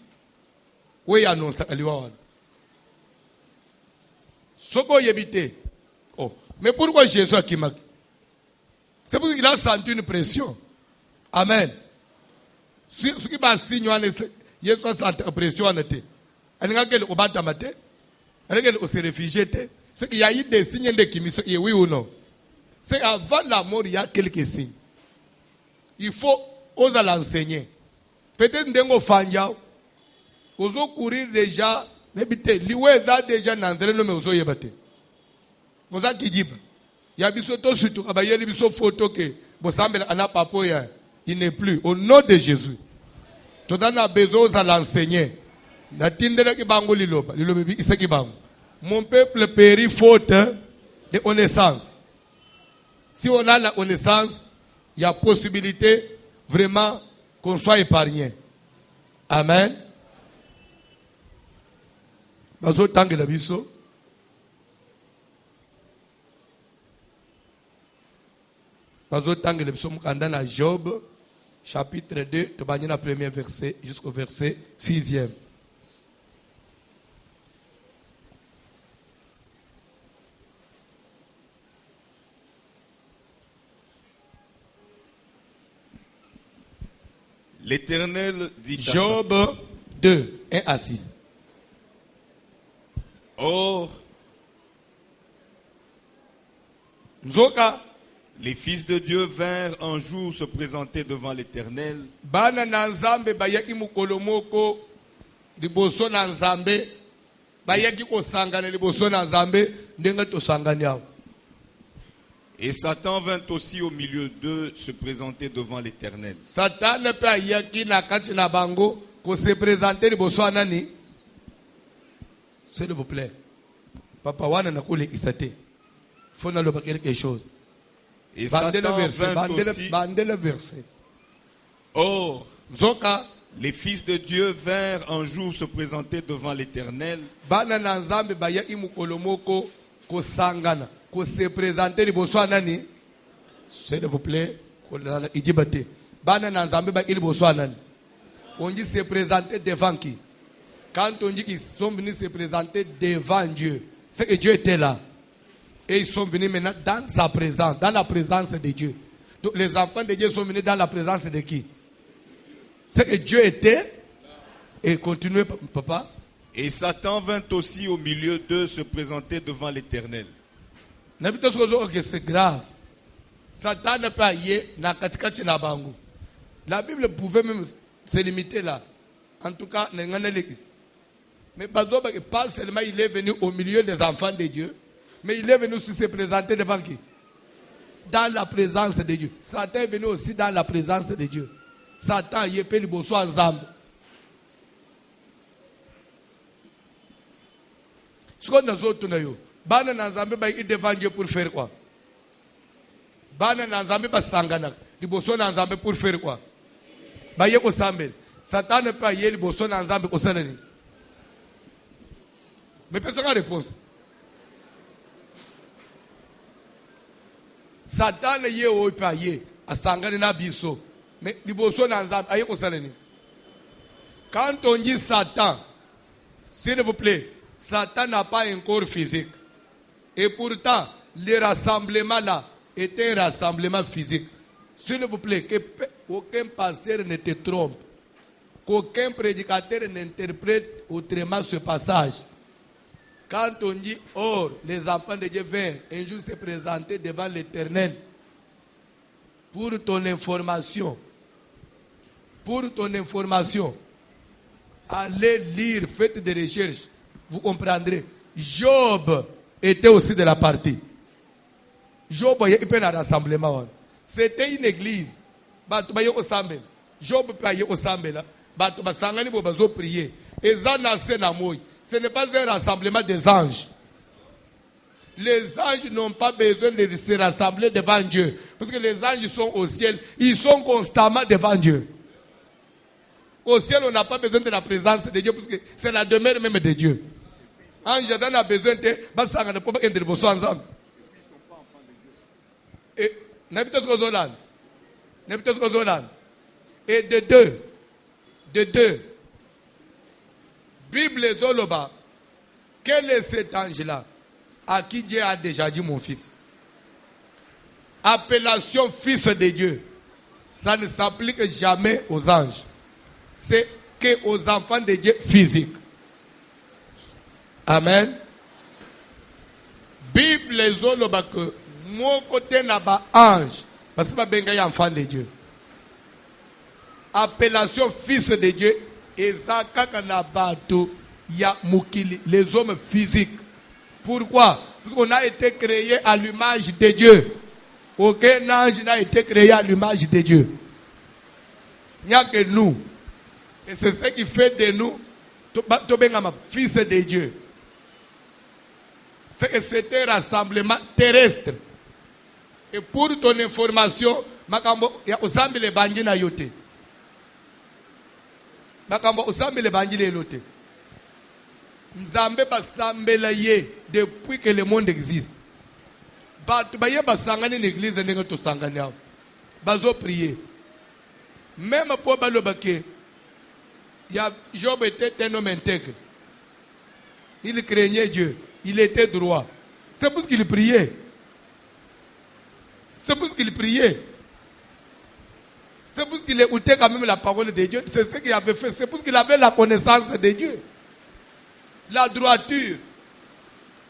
we annonce aliwa wana. Soko yebite. Oh, mais pourquoi Jésus a kimaki? C'est parce qu'il a senti une pression. Amen. Ce qui va signer, Yesu a senti une pression. Il y a des obatamate, il y a des se réfugiés. C'est qu'il y a eu des signes de qui oui ou non. C'est avant la mort, il y a quelques signes. Il faut oser l'enseigner. Peut-être que fanya, oser courir déjà, n'habiter, liwe da déjà n'entraîne mais oser yebate. Oser kijiba. Il y a des photos surtout, il y a des photos que Bosambel ana papoya. Il n'est plus. Au nom de Jésus. Tout le monde a besoin de l'enseigner. Mon peuple périt faute de connaissance. Si on a la connaissance, il y a possibilité vraiment qu'on soit épargné. Amen. Bazo tangue la biso. Bazo tangue la biso mukanda na Job. Chapitre 2, tu vas lire le premier verset jusqu'au verset 6e. L'Éternel dit à Job 2, 1 à 6. Or, Nzoka, les fils de Dieu vinrent un jour se présenter devant l'Éternel. bana na nzambe bayaki mokolo moko liboso na nzambe bayaki kosangana liboso na nzambe ndenge tosangani awa. Et Satan vint aussi au milieu d'eux se présenter devant l'Éternel. Satan mpe ayaki na kati na bango kose présenter liboso ya nani? S'il vous plaît, papa wana nakolekisa te, faut naloba quelque chose. Et Bandez le Satan verset, vint aussi. bandez le verset. Or, Nzoka, les fils de Dieu vinrent un jour se présenter devant l'Éternel. bana na nzambe bayaki mokolo moko kosangana kose présenter liboso ya nani? S'il vous plaît, idiba te. Bana na nzambe bayaki liboso ya nani? On dit se présenter devant qui? Quand on dit qu'ils sont venus se présenter devant Dieu, c'est que Dieu était là. Et ils sont venus maintenant dans sa présence, dans la présence de Dieu. Donc les enfants de Dieu sont venus dans la présence de qui? C'est que Dieu était. Et continuez, papa. Et Satan vint aussi au milieu d'eux se présenter devant l'Éternel. C'est grave. Satan n'a pas yé na katikati na bango. La Bible pouvait même se limiter là. En tout cas, mais pas seulement il est venu au milieu des enfants de Dieu, mais il est venu aussi se présenter devant qui? Dans la présence de Dieu. Satan est venu aussi dans la présence de Dieu. Satan y est payé le ensemble. Ce qu'on a autres, bana na nzambe ba yi devant Dieu pour faire quoi? Bana na nzambe ba sangana liboso na nzambe pour faire quoi? Ba ye ko sambel. Satan ne pas y liboso na nzambe ko sanani. Mais personne n'a réponse. Satan ye o pa ye asangana na biso. Mais liboso na nzambe aye ko sanani. Quand on dit Satan, s'il vous plaît, Satan n'a pas un corps physique. Et pourtant, le rassemblement là était un rassemblement physique. S'il vous plaît, qu'aucun pasteur ne te trompe. Qu'aucun prédicateur n'interprète autrement ce passage. Quand on dit, or, les enfants de Dieu vinrent un jour se présenter devant l'Éternel. Pour ton information, allez lire, faites des recherches. Vous comprendrez. Job était aussi de la partie. Job était un rassemblement. C'était une église. Job peut au Sambela. Prier. Et ce n'est pas un rassemblement des anges. Les anges n'ont pas besoin de se rassembler devant Dieu. Parce que les anges sont au ciel. Ils sont constamment devant Dieu. Au ciel, on n'a pas besoin de la présence de Dieu. Parce que c'est la demeure même de Dieu. Ange a besoin de ensemble. Et et de deux. Bible Zoloba, quel est cet ange-là à qui Dieu a déjà dit mon fils? Appellation fils de Dieu, ça ne s'applique jamais aux anges. C'est que aux enfants de Dieu physiques. Amen. Bible Zoloba que mon côté n'a pas ange, parce que c'est un enfant de Dieu. Appellation fils de Dieu. Et ça, les hommes physiques. Pourquoi? Parce qu'on a été créé à l'image de Dieu. Aucun ange n'a été créé à l'image de Dieu. Il n'y a que nous. Et c'est ce qui fait de nous fils de Dieu. C'est que c'est un rassemblement terrestre. Et pour ton information, il y a aussi les bandits na yote. Bakamba osambele banjile lote. Nzambe basambela ye depuis que le monde existe. Batu baye basangani l'église ndenge to sangani awo. Bazo prier. Même pour balobake. Job était un homme intègre. Il craignait Dieu. Il était droit. C'est pour ce qu'il priait. C'est parce qu'il écoutait quand même la parole de Dieu. C'est ce qu'il avait fait. C'est parce qu'il avait la connaissance de Dieu. La droiture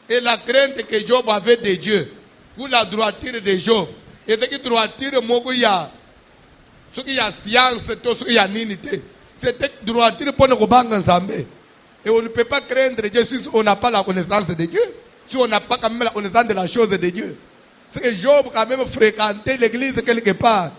et la crainte que Job avait de Dieu. Pour la droiture de Job. Et c'est que droiture, il y a ce qu'il y a science, tout ce qu'il y a ninité. C'était droiture pour nous Zambé. Et on ne peut pas craindre Dieu si on n'a pas la connaissance de Dieu. Si on n'a pas quand même la connaissance de la chose de Dieu. C'est que Job quand même fréquentait l'église quelque part.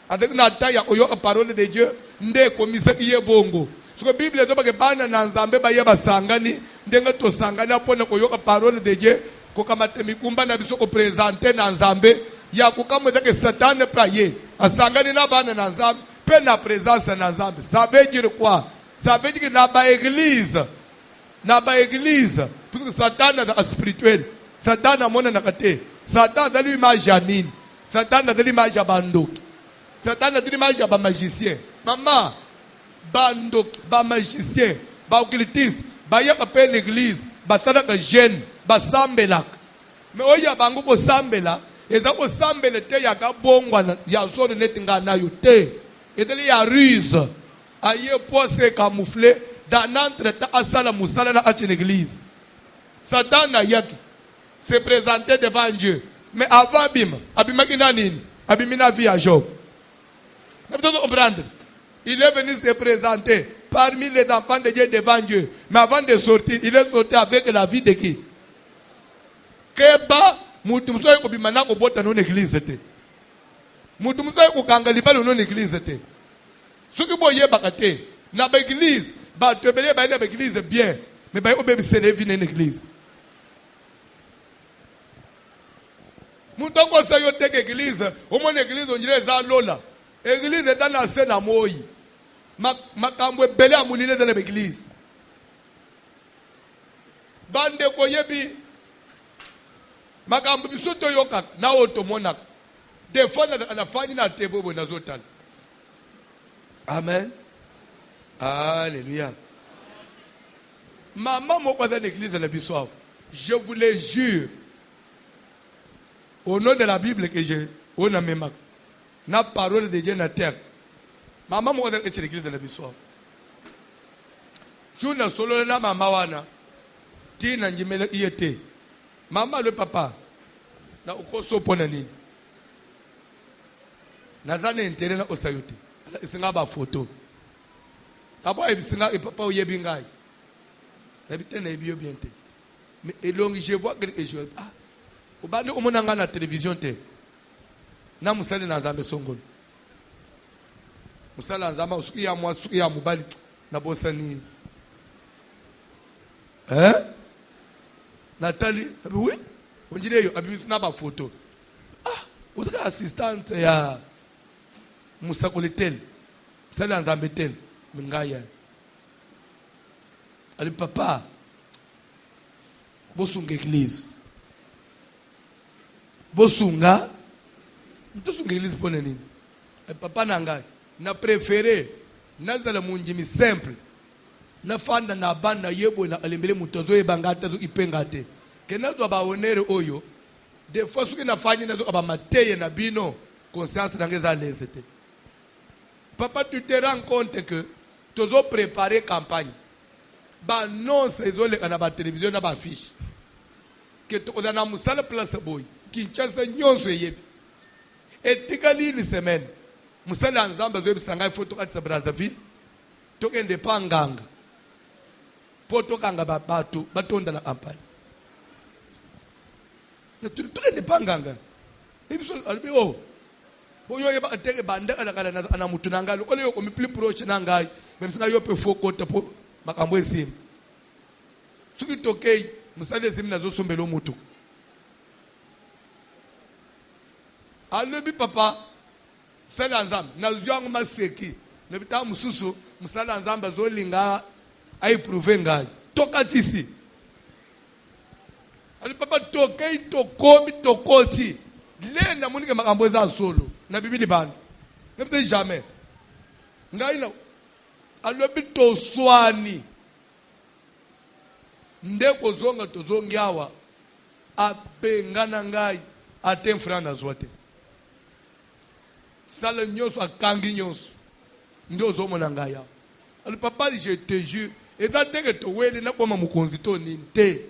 Avec la taille à la parole de Dieu, ndé commissaire qui est bongo. Ce que la Bible dit que bana na Nzambe ba yeba sangani, ndenga to sangani apona koyo la parole de Dieu, ko kamate mikumba na biso ko présenter na Nzambe, ya ko kamata que Satan ne paye. A sangani na bana na Nzambe, pe na présence na Nzambe. Ça veut dire quoi? Ça veut dire que na ba église, parce que Satan est spirituel. Satan a mon nakate. Satan a l'image à Nine. Satan a l'image à Bandoki. Satan a l'image à magicien. Maman, Bandoki, magicien, occultiste, y'a appelé l'église, sadak jeune, sambelak. Mais oya bango ko sambela, eza ko sambela te ya ka bongwana ya zone netinga na yo te. Eteli ya ruse. Aye po se camoufler dans notre asala musala na achi l'église. Satan a yaki se présenter devant Dieu. Mais avant bim, abimaki nini? Abimina vie à Job. Il est venu se présenter parmi les enfants de Dieu devant Dieu. Mais avant de sortir, il est sorti avec la vie de qui? Keba, mutumsoye kubimana kubota non église te. Mutumsoye kukangalibalo non église te. Ce qui boye bakate, na ba église, ba tebele ba na ba église bien, mais ba obebi sélevi na église. Mutoko sayo teke église, au moins église on dirait za lola. Église est dans la scène à Moï. Makambo belé à mouliner dans l'église. Bande koyebi. Makambo bisoto yoka na otomonak. Des fois na fani na TV bo na zotal. Amen. Alléluia. Maman moko dans l'église de la Bissoire. Je vous le jure. Au nom de la Bible que j'ai, on a même la parole de Dieu na terre. Maman m'a dit que l'église de la Bissoire. Je ne solo na maman wana. Ti na njimele iete. Maman le papa. Na ukoso pona nini. Nazane intérêt na osayote. Isinga ba photo. Abo ebisinga e papa oyebi ngai. Na bitene ebio biente. Mais elongi je vois quelque chose. Ah. Obali omonanga na télévision te. Na musali na Nzambe songolo. Musala Nzambe usuki ya mwa suki ya mubali na bosani. Nathalie, oui. On dirait yo abi na ba photo. Ah, usaka assistante ya Musakole tel. Musala Nzambe tel. Mingaya. Ali papa. Bosunga église. Bosunga. Bosunga église pour nini? Papa nangai. Na préféré. Nazala munjimi simple. Na fanda na banda yebo na alembele mutozo ebangata zo ipengate. Kenazo ba onere oyo. Des fois suki na fanyi nazo aba mateye na bino. Conscience nangeza lezete. Papa, tu te rends compte que tu as préparé campagne. Bah non, c'est zo le kana ba télévision na ba affiche. Que tu as na musala place boy. Kinshasa nyonso yebi. Et tikali une semaine. Musala Nzambe zo bisanga photo katsa Brazzaville. Tokende panganga. Poto kanga babatu batonda na campagne. Na tokende panganga. Ebiso albi oh. Boyo yeba ateke banda kana ana mutu nangalo ole yoko mi plus proche nangai même singa yope foko tapo makambo esim suki tokei musale esim nazo sombelo mutu alobi papa musala Nzambe nazyangu maseki nebita mususu musala Nzambe zo linga ai prouver ngai toka tisi ali papa tokei tokomi tokoti le na munike makambo za solo na bibili bana ne peut jamais ngai na alobi to swani ndeko zonga to zongiawa apengana ngai atem frana zote sala nyonso akangi nyonso ndio ozomona ngai awa. Alors papa je te jure eza ndenge toweli nakoma mokonzi to nini te.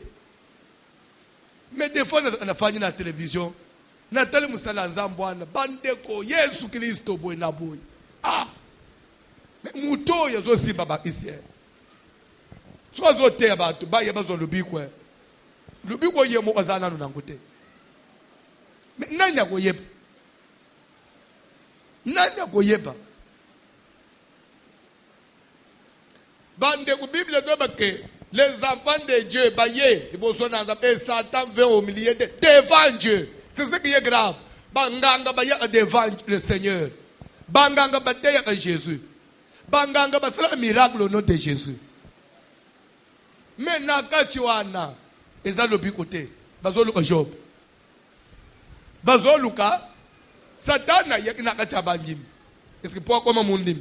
Mais des fois nafanya na télévision natali musala nzambe wana bandeko Yesu Kristo boy na boy. Ah muto yazosimba ba Israel. Sozo te abantu baye bazolubikwe. Lubikwe yemo azana no nangote. Mais nanya ko yeba. Nanya ko yeba. Bande ku Bible doba que les enfants de Dieu baye et Satan vient au milieu devant Dieu. C'est ce qui est grave. Banganga baya devant le Seigneur. Banganga bataya à Jésus. Banganga basala miracle au nom de Jésus. Mais nakati wana eza lobi côté bazoluka Job. Bazoluka Satan ya nakati abangim. Est-ce que pour comment mundim?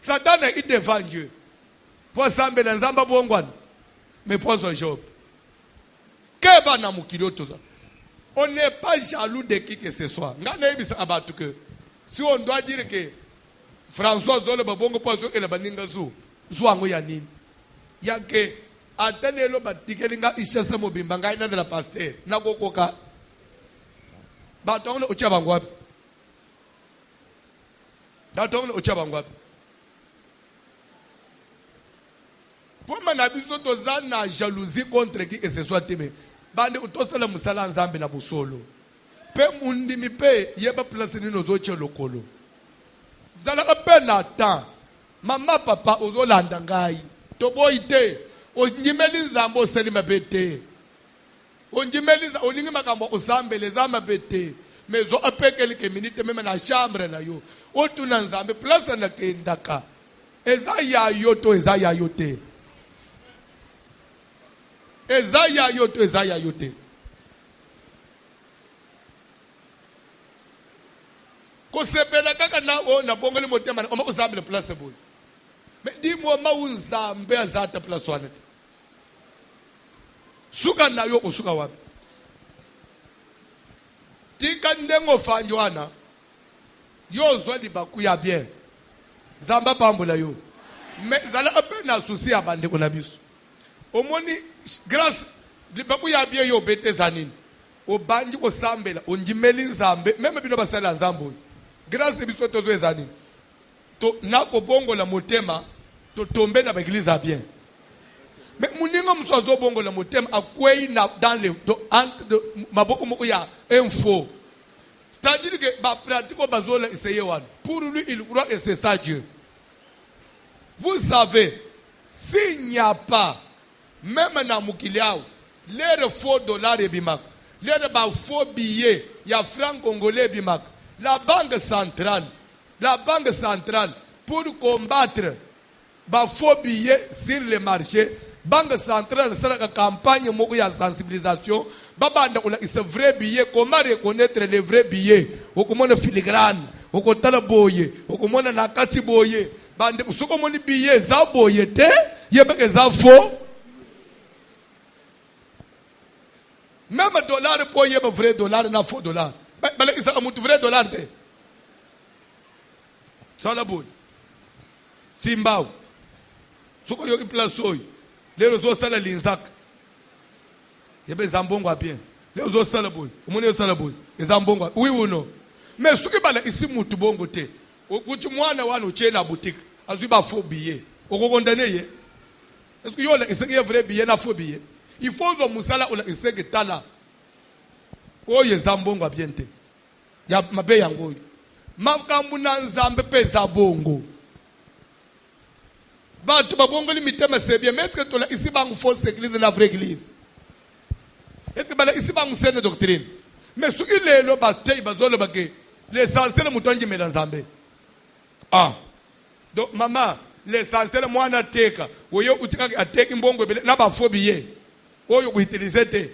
Satan est devant Dieu. Pour sambe na nzamba bongwana. Mais pour Job. Keba na mukilo toza. On n'est pas jaloux de qui que ce soit. Ngana ibisa abatu que si on doit dire que François Zolo babongo pozo ke la baninga zu zwango ya nini? Ya ke atenelo batikelinga ishasa mobimba ngai na de la pasteur na kokoka. Batongo ucha bangwapi? Batongo ucha bangwapi? Pour manabiso toza na jalousie contre qui que ce soit teme. Bande utosala musala nzambe na busolo. Pe mundimi pe yeba place ni nozoche lokolo. Zala pe na temps. Mama papa ozolanda ngai. Toboite onyimeli nzambo seli mabete. Onyimeli za olingi makambo osambele za mabete. Mezo apekeli ke minute meme na chambre na yo. Otuna nzambe place na kendaka. Eza ya yoto eza ya yote. Ezaya yote, Ezaya yote. Kosepela kaka na o na bongo le motema na o zambe le place boy. Mais dis-moi ma unzambe azata place wana. Suka na yo usuka wapi? Tika ndengo fanjwana. Yo zwa libaku ya bien. Zamba pambula yo. Mais zala apena souci abande ko na biso. Omoni grâce libaku ya bien yo bete zanini. Obanji ko sambela onjimeli nzambe même bino basala nzambo. Grâce biso tozo ezanini. To na ko bongo la motema to tomber na l'église a bien. Mais muninga msozo bongo la motema akwei na dans le entre maboko moko ya info. C'est-à-dire que ba pratique bazola essayer wan. Pour lui il croit que c'est ça Dieu. Vous savez s'il n'y a pas même na mukiliao les faux dollars et bimak les faux billets il y a franc congolais bimak la banque centrale pour combattre les faux billets sur le marché banque centrale c'est la campagne moko ya sensibilisation babanda kuna c'est vrai billet comment reconnaître les vrais billets okomona filigrane okotala boye okomona nakati boye bande usokomoni billet za boye te yebeke za faux. Même dollar pour y avoir vrai dollar na faux dollar. Mais il s'agit de vrai dollar. Ça la boue. Simbao. Ce qu'on y a place les réseaux ça la linzak. Il y a des zambongo bien. Les réseaux ça la boue. Comment est ça la boue? Les zambongo. Oui ou non? Mais ce qui bala ici mutu bongo te. Au kuchi mwana wano chez na boutique. Azuba faux billet. Au condamné. Est-ce que y a vrai billet na faux billet? Il faut que musala ola isege tala. Oye zambongo biente. Ya mabe yango. Makambu na nzambe pe zabongo. Batu babongo limitema c'est bien. Mais est-ce que tola ici bangu fausse église de la vraie église? Est-ce que bala ici bangu saine doctrine? Mais ce qui est le bataille bazolo bagé. L'essentiel mutonji me nzambe. Ah. Donc maman, l'essentiel moi na teka. Oyo utika ateki mbongo bele na ba phobie. Oyo kuitilize te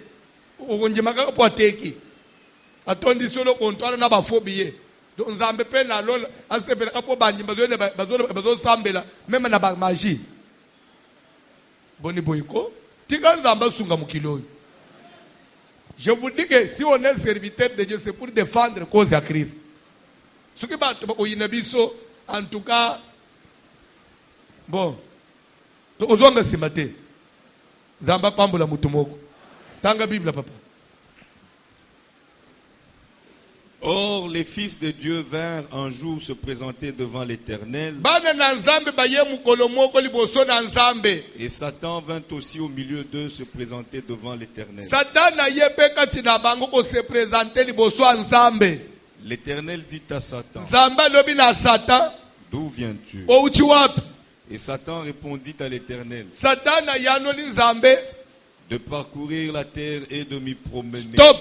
okonjimaka po ateki atondi solo kontwala na bafobie donc nzambe pe na lola asepela kapo banjimba bazo sambela même na ba magie boni boyiko tika nzamba sunga mukilo. Je vous dis que si on est serviteur de Dieu c'est pour défendre cause à Christ. Ce qui bat au Yinabiso, en tout cas, bon, to ozonga simate. Zamba pambula mutumoko. Tanga Bible, papa. Or, les fils de Dieu vinrent un jour se présenter devant l'Éternel. Et Satan vint aussi au milieu d'eux se présenter devant l'Éternel. L'Éternel dit à Satan, d'où viens-tu? Et Satan répondit à l'Éternel, de parcourir la terre et de m'y promener. Stop!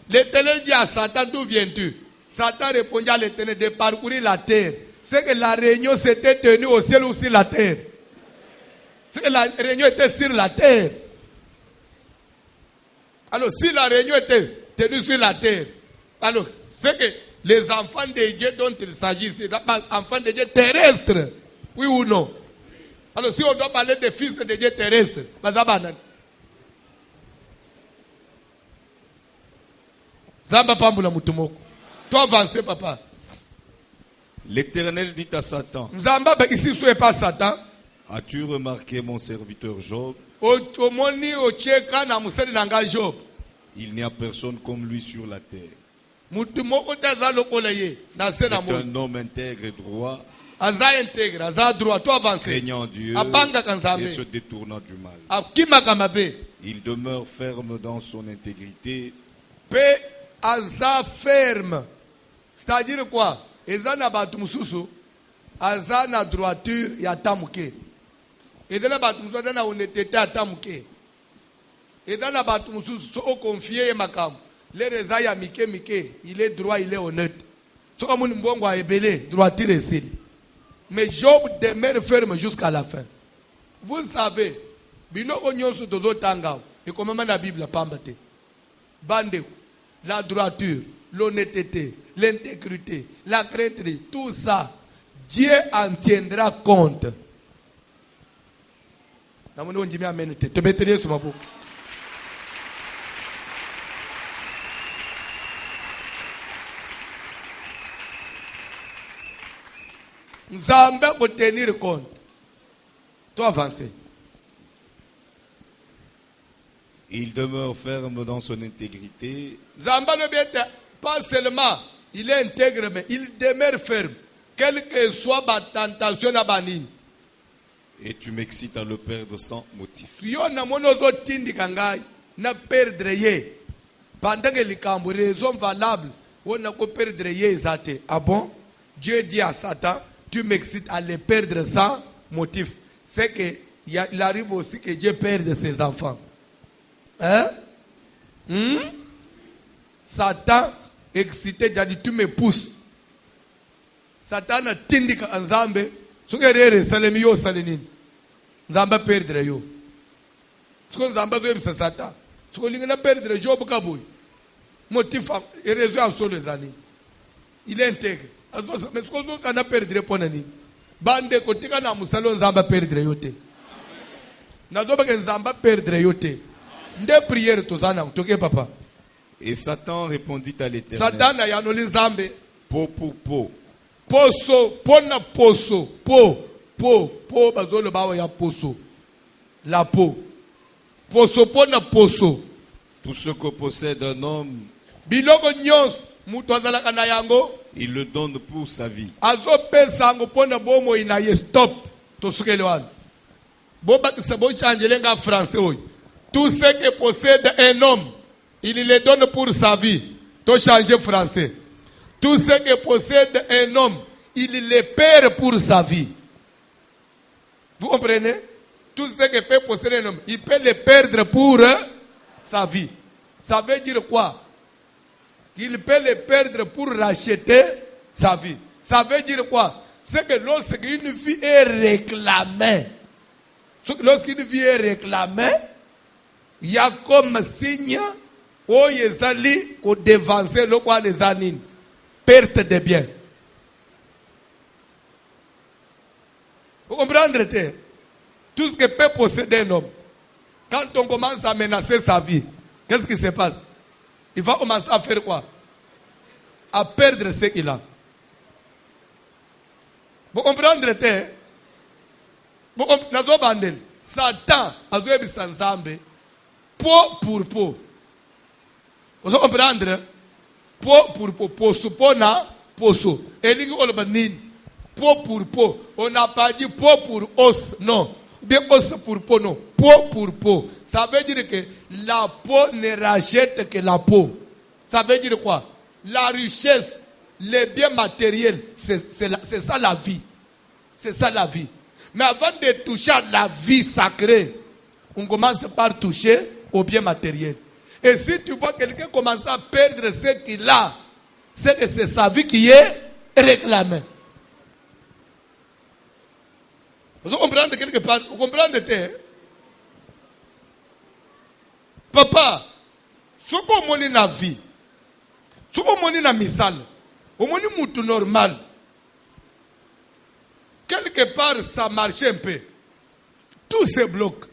L'Éternel dit à Satan, d'où viens-tu? Satan répondit à l'Éternel de parcourir la terre. C'est que la réunion s'était tenue au ciel ou sur la terre. C'est que la réunion était sur la terre. Alors, si la réunion était tenue sur la terre, alors, c'est que les enfants de Dieu dont il s'agit, c'est des enfants de Dieu terrestres. Oui ou non? Alors, si on doit parler des fils de Dieu terrestres, Zamba pambula mutumoko. Toi avancez, papa. L'Éternel dit à Satan, Zamba ba ici soit pas Satan. as-tu remarqué mon serviteur Job? Omoni ocheka na musali nanga Job. Il n'y a personne comme lui sur la terre. Mutumoko taza lokola ye na C'est sena mo. un homme intègre et droit, Aza intègre, aza droit. Toi avancez. craignant Dieu Abanga et kanzambe. se détournant du mal. Akima kamabe. Il demeure ferme dans son intégrité. Pe aza ferme. C'est-à-dire quoi? Eza na batu mususu. Aza na droiture ya tamuke. Eza na batu mususu na honnêteté ya tamuke. Eza na batu mususu so confier makam. Les reza ya mike mike. Il est droit, il est honnête. So comme mbongo a ebele, droiture est sile. Mais Job demeure ferme jusqu'à la fin. Vous savez, biloko nyonso tozo tanga. Et comme même la Bible pambate. Bande. La droiture, l'honnêteté, l'intégrité, la crainte, tout ça, Dieu en tiendra compte. Te mettrai sur ma boucle. Nzambe pour tenir compte. Toi avancer. Il demeure ferme dans son intégrité. Zamba ne vient pas seulement, il est intègre, mais il demeure ferme. Quelle que soit ma tentation à banine. Et tu m'excites à le perdre sans motif. Yo na monozo tindi kangai na perdre ye. Pendant que les cambo raison valable, on a ko perdre ye zate. Ah bon? Dieu dit à Satan, tu m'excites à le perdre sans motif. C'est que il arrive aussi que Dieu perde ses enfants. Hein? Satan excité, il a dit tu me pousses. Satan a tindika Nzambe. Sugerere salemi yo salenini. Nzamba perdre yo. Suko Nzamba zo ebisa Satan. Suko lingana perdre Job kaboy. Motif et raison en solo les années. Il est intègre. Mais suko zo kana perdre ponani. Bande kotika na musalo Nzamba perdre yo te. Nazoba ke Nzamba perdre yo te. Nde prière tozana toke papa. Et Satan répondit à l'Éternel, Satan a yanoli Nzambe. peau pour peau. Poso, pona poso, po, bazolo bawa ya poso. La peau. Poso, pona poso. Tout ce que possède un homme, Biloko nyos, mutu azalaka na yango. il le donne pour sa vie. Azo pesango pona bomo inaye stop. Tosukele wana. Boba kisabo changele nga français oy. Tout ce que possède un homme, il le donne pour sa vie. To changer français. Tout ce que possède un homme, il le perd pour sa vie. Vous comprenez? Tout ce que peut posséder un homme, il peut le perdre pour sa vie. Ça veut dire quoi? Il peut le perdre pour racheter sa vie. Ça veut dire quoi? C'est que lorsqu'une vie est réclamée, lorsqu'une vie est réclamée, il y a comme signe où yezali ko devancer le quoi les anines. Perte de biens. Vous comprenez? Tout ce que peut posséder un homme, quand on commence à menacer sa vie, qu'est-ce qui se passe? Il va commencer à faire quoi? À perdre ce qu'il a. Vous comprenez? Nazo bandel. Satan a joué sans zambe. Po pour po. Vous comprenez? Po pour po. Poso pona poso. Elingi olbanin. Po pour po. On n'a pas dit po pour os. Non. Bien os pour po. Non. Po pour po. Ça veut dire que la peau ne rachète que la peau. Ça veut dire quoi? La richesse, les biens matériels, c'est ça la vie. C'est ça la vie. Mais avant de toucher à la vie sacrée, on commence par toucher aux biens matériels. Et si tu vois quelqu'un commencer à perdre ce qu'il a, c'est que c'est sa vie qui est réclamée. Vous comprenez quelque part? Vous comprenez? Papa, ce qu'on m'a dit dans la vie, ce qu'on m'a dit dans la misale, on m'a dit tout normal. Quelque part, ça marche un peu. Tout se bloque.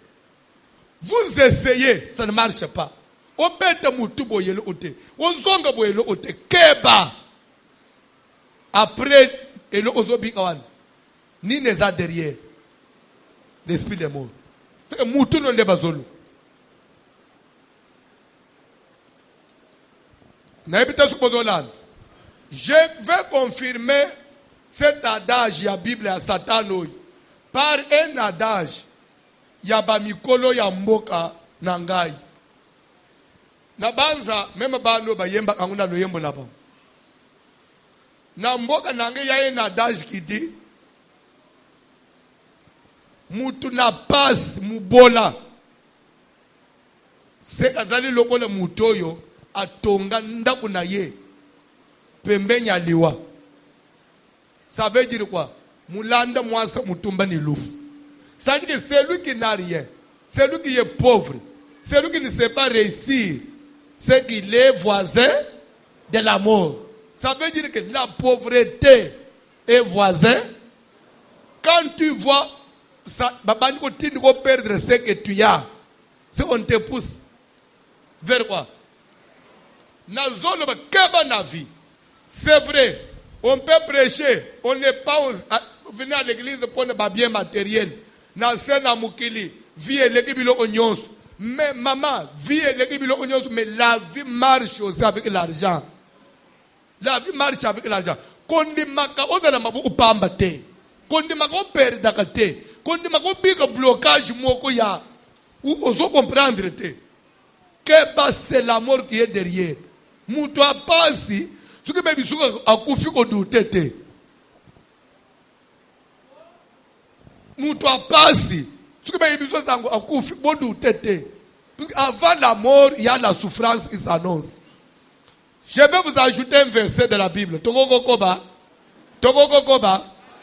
Vous essayez, ça ne marche pas. On bête moutou boyelo ote. On zonga boyelo ote. Keba. Après, et le ozobi kawan. Ni neza derrière. L'esprit des morts. C'est que moutou non de bazolo. Je vais confirmer cet adage, il y a Bible à Satan, par un adage, il y a Bamikolo ya mboka nangai. Nabanza, même bano bayemba kanguna no yembo naba. Na mboka nangai, il y a un adage qui dit, mutu na passe mubola. C'est azali lokola mutoyo atonga ndaku na ye pembenya liwa. Ça veut dire quoi? Moulanda mwasa mutumba ni loufu. Ça veut dire que celui qui n'a rien, celui qui est pauvre, celui qui ne sait pas réussir, c'est qu'il est voisin de la mort. Ça veut dire que la pauvreté est voisin. Quand tu vois ça, tu ne vas perdre ce que tu as. C'est on te pousse vers quoi? C'est vrai. On peut prêcher, on n'est pas venu à l'église pour ne pas bien matériel. Mais maman, vie mais la vie marche aussi avec l'argent. La vie marche avec l'argent. Kondi maka odala mabu upamba te. Kondi maka operda te. Kondi maka obiga blocage moko ya. Oso comprendre te. Que c'est la mort qui est derrière. Mouto a passé. Ce que baby souka akufi ko doutete. Mouto a passé. Ce que baby souka akufi ko doutete. Avant la mort, il y a la souffrance qui s'annonce. Je vais vous ajouter un verset de la Bible. Togo Koba.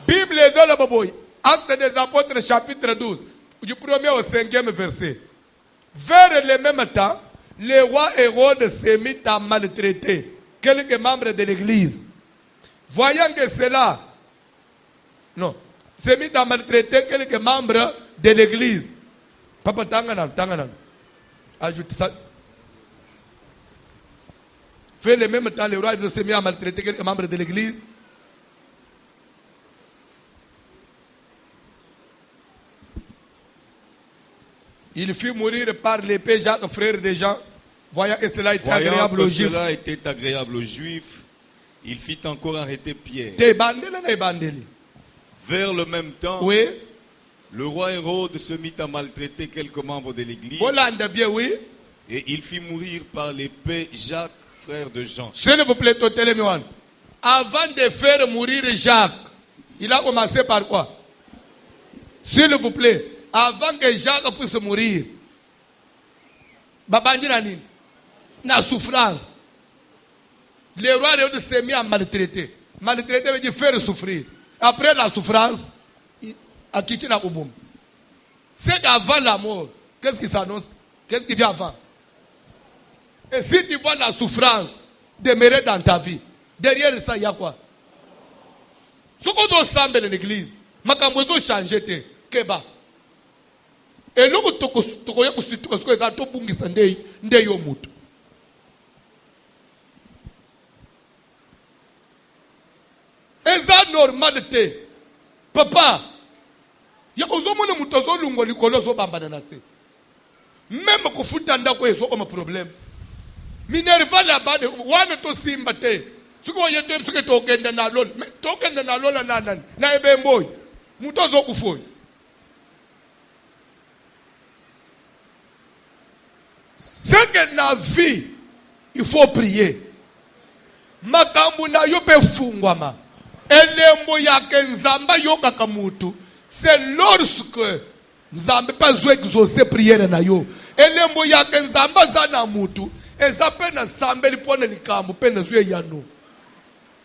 Bible de la Boboy. Actes des Apôtres, chapitre 12. Du 1er au 5e verset. Vers le même temps, le roi Hérode s'est mis à maltraiter quelques membres de l'église. Voyant que cela, s'est mis à maltraiter quelques membres de l'église. Papa, tanganan. Ajoute ça. Fait le même temps, le roi s'est mis à maltraiter quelques membres de l'église. Il fut mourir par l'épée Jacques, frère de Jean. Voyant que cela était agréable aux Juifs. Cela était agréable aux Juifs, il fit encore arrêter Pierre. Vers le même temps, oui. Le roi Hérode se mit à maltraiter quelques membres de l'église. Oui. Et il fit mourir par l'épée Jacques, frère de Jean. S'il vous plaît, avant de faire mourir Jacques, il a commencé par quoi? S'il vous plaît, avant que Jacques puisse mourir, la souffrance. Le roi Hérode s'est mis à maltraiter. Maltraiter veut dire faire souffrir. Après la souffrance, à quitter la Ouboum. C'est qu'avant la mort, qu'est-ce qui s'annonce? Qu'est-ce qui vient avant? Et si tu vois la souffrance demeurer dans ta vie, derrière ça, il y a quoi? Ce qu'on doit sembler l'église, ma cambozo changer te, keba. Et là, tu connais que tu as tout bungi sandei, ndeyo mutu. Et ça normalité. papa ya ozomona mutu azolungwa likolo ozobambana na se meme kofuta ndako ezokoma problème minervale abade wana tosimba te sikoye te sike tokende na lola nanani na ebemboyi mutu azokufoyi c'est que na vie il faut prier makambo na yo pe fungwama elembo yake nzamba yokaka mutu c'est lorsque nzambe pas zo exaucer prière na yo elembo yake nzamba za na mutu eza pe na sambeli pona likambo pe na zo yano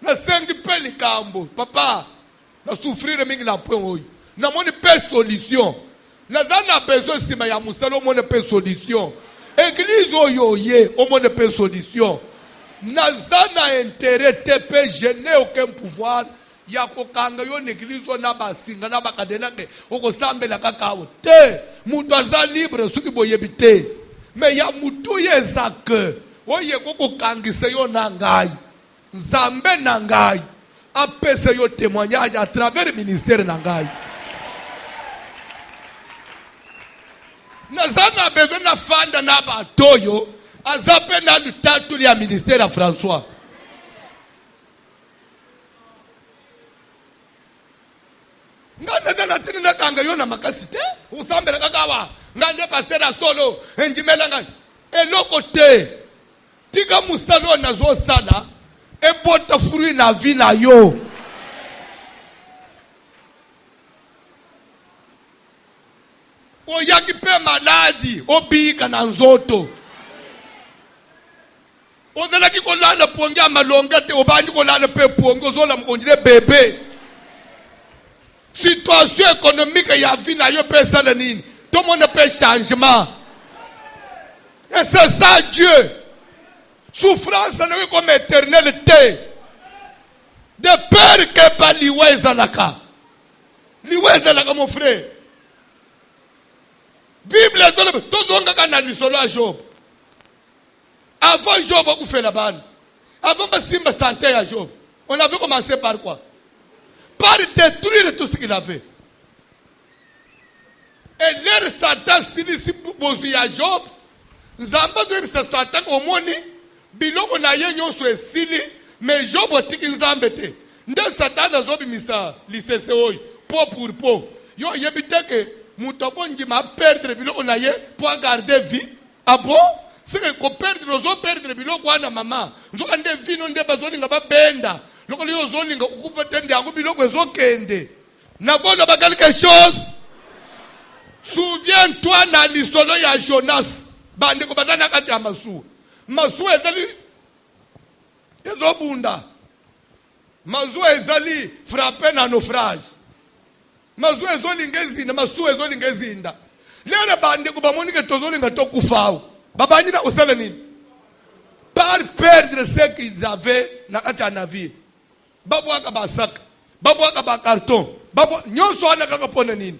na sengi pe likambo papa na souffrir mingi na point oyo na moni pe solution na za na besoin sima ya musalo moni pe solution église oyo ye o moni pe solution na za na intérêt te pe je n'ai aucun pouvoir ya kokanga yo n'église na basinga na bakadena ke okosambela kakawo te mutu aza libre soki boyebi te me ya mutu yeza ke oye kokokangisa yo na ngai nzambe na ngai apesa yo témoignage à travers ministère na ngai naza na besoin na fanda na batoyo aza pe na lutatu ya ministère ya François ngana na tini na kanga yo na makasi te usambela kakawa ngande pasteur a solo enjimela ngai eloko te tika musalo na zo sala e bota fruit na vie na yo oyaki pe maladi obika na nzoto ozalaki kolala pongi ya malonga te obandi kolala pe pongi ozola mokondile bebe situation économique ya vie na yo pe sala nini tout le monde peut changement et c'est ça Dieu souffrance na yo comme éternalité de peur que pas liwe ezalaka mon frère Bible ezoloba tozongaka na lisolo ya Job avant Job akufela bana avant basimba santé ya Job on avait commencé par quoi par détruire tout ce qu'il avait et l'air Satan si bozu ya Job nzamba zoyebisa Satan omoni biloko na ye nyonso esili mais Job otiki nzambe te nde Satan azobimisa lisese oyo po pour po yo yebi te ke mutu akondima perdre biloko na ye po agarder vie abo sike koperdre ozoperdre biloko wana mama nzoka nde vino nde bazolinga babenda loko liyo ozolinga ukufa te nde yango biloko ezokende nakona ba quelque chose souviens-toi na lisolo ya Jonas bandeko baza na kati ya masuwa ezali ezobunda masuwa ezali frappe na naufrage masuwa ezolinga ezinda masuwa ezolinga ezinda lero bandeko bamonike tozolinga tokufawo babanyina osala nini par perdre ce qu'ils avaient na kati ya navire babwaka basaka babwaka bakarton nyonso wana kaka mpona nini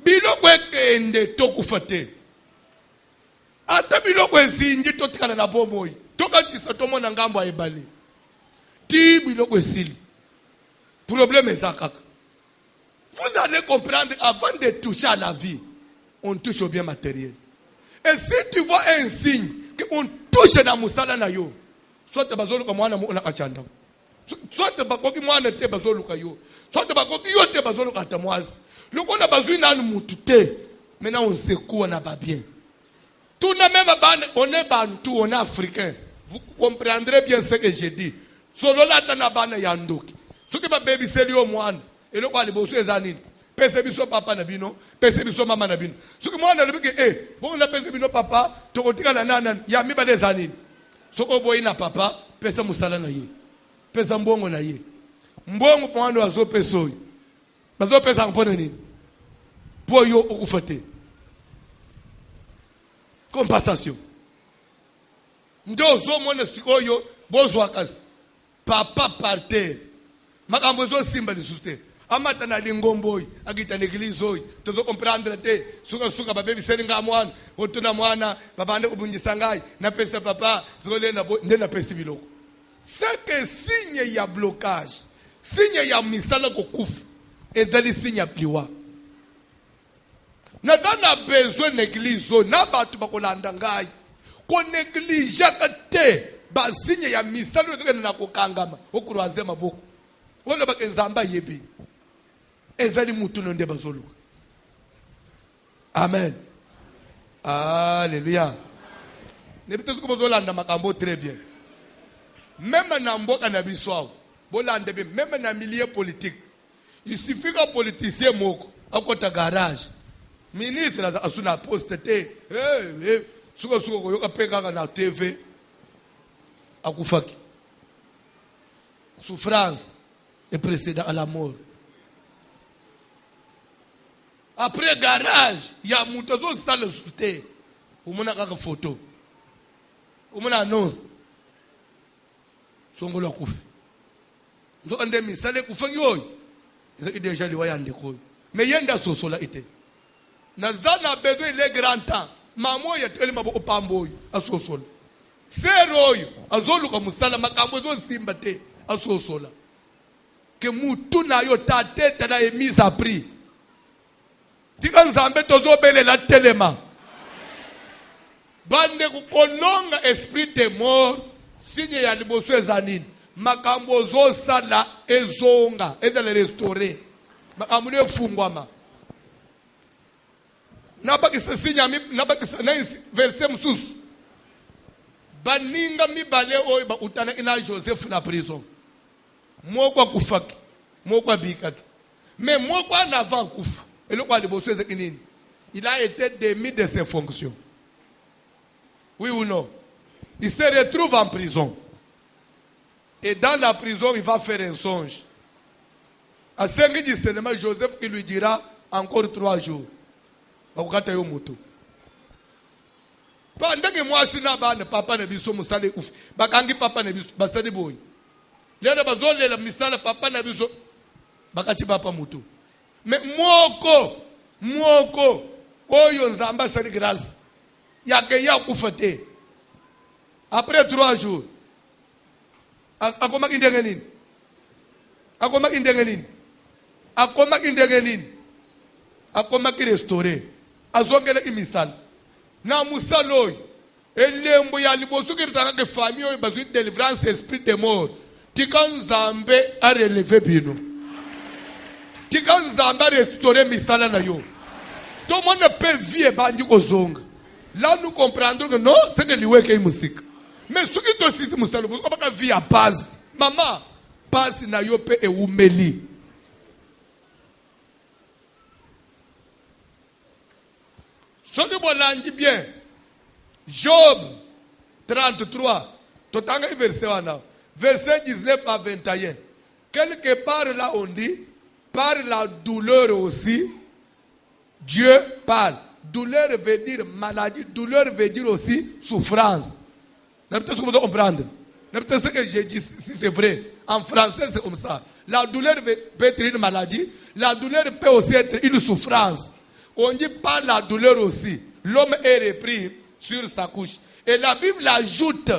biloko ekende tokufa te ata biloko ezingi totikana na bomoi tokatisa tomona ngambo ya ebale ti biloko esili problème eza kaka vous allez comprendre avant de toucher à la vie on touche au bien matériel et si tu vois un signe qu'on touche na musala na yo soit bazoluka mwana na kachanda soit bakoki mwana te bazoluka yo soit bakoki yo te bazoluka tamwazi lokona bazui nanu mutu te maintenant on secoue na ba bien tout na même on est bantu on est africain vous comprendrez bien ce que je dis solo lata na bana ya ndoki soki ba baby seli yo mwana eloko aliboso ezanini pese biso papa na bino pese biso mama na bino soki mwana lebike bon na pese bino papa tokotika na nana ya mibale ezanini soko boyi na papa pese musala na ye pesa mbongo na ye mbongo mwana wazo pesa oyo bazo pesa mpona nini po yo okufa te compensation ndo ozomona sikoyo bozwa kasi papa par terre makambo ezosimba lisusu te amata na lingombo oyo akita na eglise oyo tozokomprendre te suka babebiseli nga mwana otuna mwana babande kubungisa ngai napesa papa zikolenda nde napesi biloko c'est que signe ya blocage signe ya misala kokufa ezali signe pliwa na kana besoin négliger na batu bakolanda ngai ko néglige te ba signe ya misalo ke na kokangama okroaze maboko wona ba kenzamba yebi ezali mutu no nde bazoluka. Amen. Alléluia. Ne peut-être que vous allez makambo très bien. Même na mboka na biso bolande bien, même na milieu politique. Il suffit qu'un politicien moko akota garage. Ministre asuna poste te. Suko suko yoka peka na TV. Akufaki. Souffrance et précédent à la mort. Après garage, il y a mon tozo ça le souté. Ou mon a photo. Ou mon annonce. Songolo kufi. Nzo ande misale kufangi oy. Ezaki déjà li waya ndeko. Mais yenda sosola ite. Na zana besoin les grands temps. Mamo ya tele mabo opambo oy asosola. Sero oy azoluka musala makambo zo simba te asosola. Que mutu na yo ta tête na mise à prix. Tika nzambe tozobele la telema. Bande kukolonga esprit de mort signe ya liboso ezanini. Makambo zo sala ezonga ezale restaurer. Makambo ne fungwama. Nabaki sinya nabaki na verset msusu. Baninga mibale oyo ba utana ina Joseph na prison. Moko kufaki, moko bikaki. Mais moko en avant kufa. Et le roi de Bosso, il a été démis de ses fonctions. Oui ou non? Il se retrouve en prison. Et dans la prison, il va faire un songe. À 5 du cinéma, Joseph, il lui dira encore 3 jours. Pendant que moi, si papa ne biso musale ouf, bakangi papa ne biso basadi boy. Lena bazole la misala papa ne biso bakati papa mutu. Mais mwoko oyo nzamba sali grâce yake ya kufate après 3 jours akoma kindengenini akoma ki restaurer azongela imisala na musalo oyo elembo ya liboso ke bisanga ke famille oyo bazwi délivrance esprit de mort tikanzambe a relever bino. Tika nzamba restaurer misala na yo. Tout le monde peut vivre bandi kozonga. Là nous comprendrons que non, c'est que liwe ke musique. Mais ce qui te sisi musala, on pas vivre à base. Maman, passe na yo pe e umeli. Ce que vous l'avez bien. Job 33. Totanga verset wana. Verset 19 à 21. Quelque part là on dit par la douleur aussi, Dieu parle. Douleur veut dire maladie, douleur veut dire aussi souffrance. Peut-être que vous comprendre. Peut-être que j'ai dit si c'est vrai. En français, c'est comme ça. La douleur peut être une maladie, la douleur peut aussi être une souffrance. On dit par la douleur aussi. L'homme est repris sur sa couche. Et la Bible ajoute,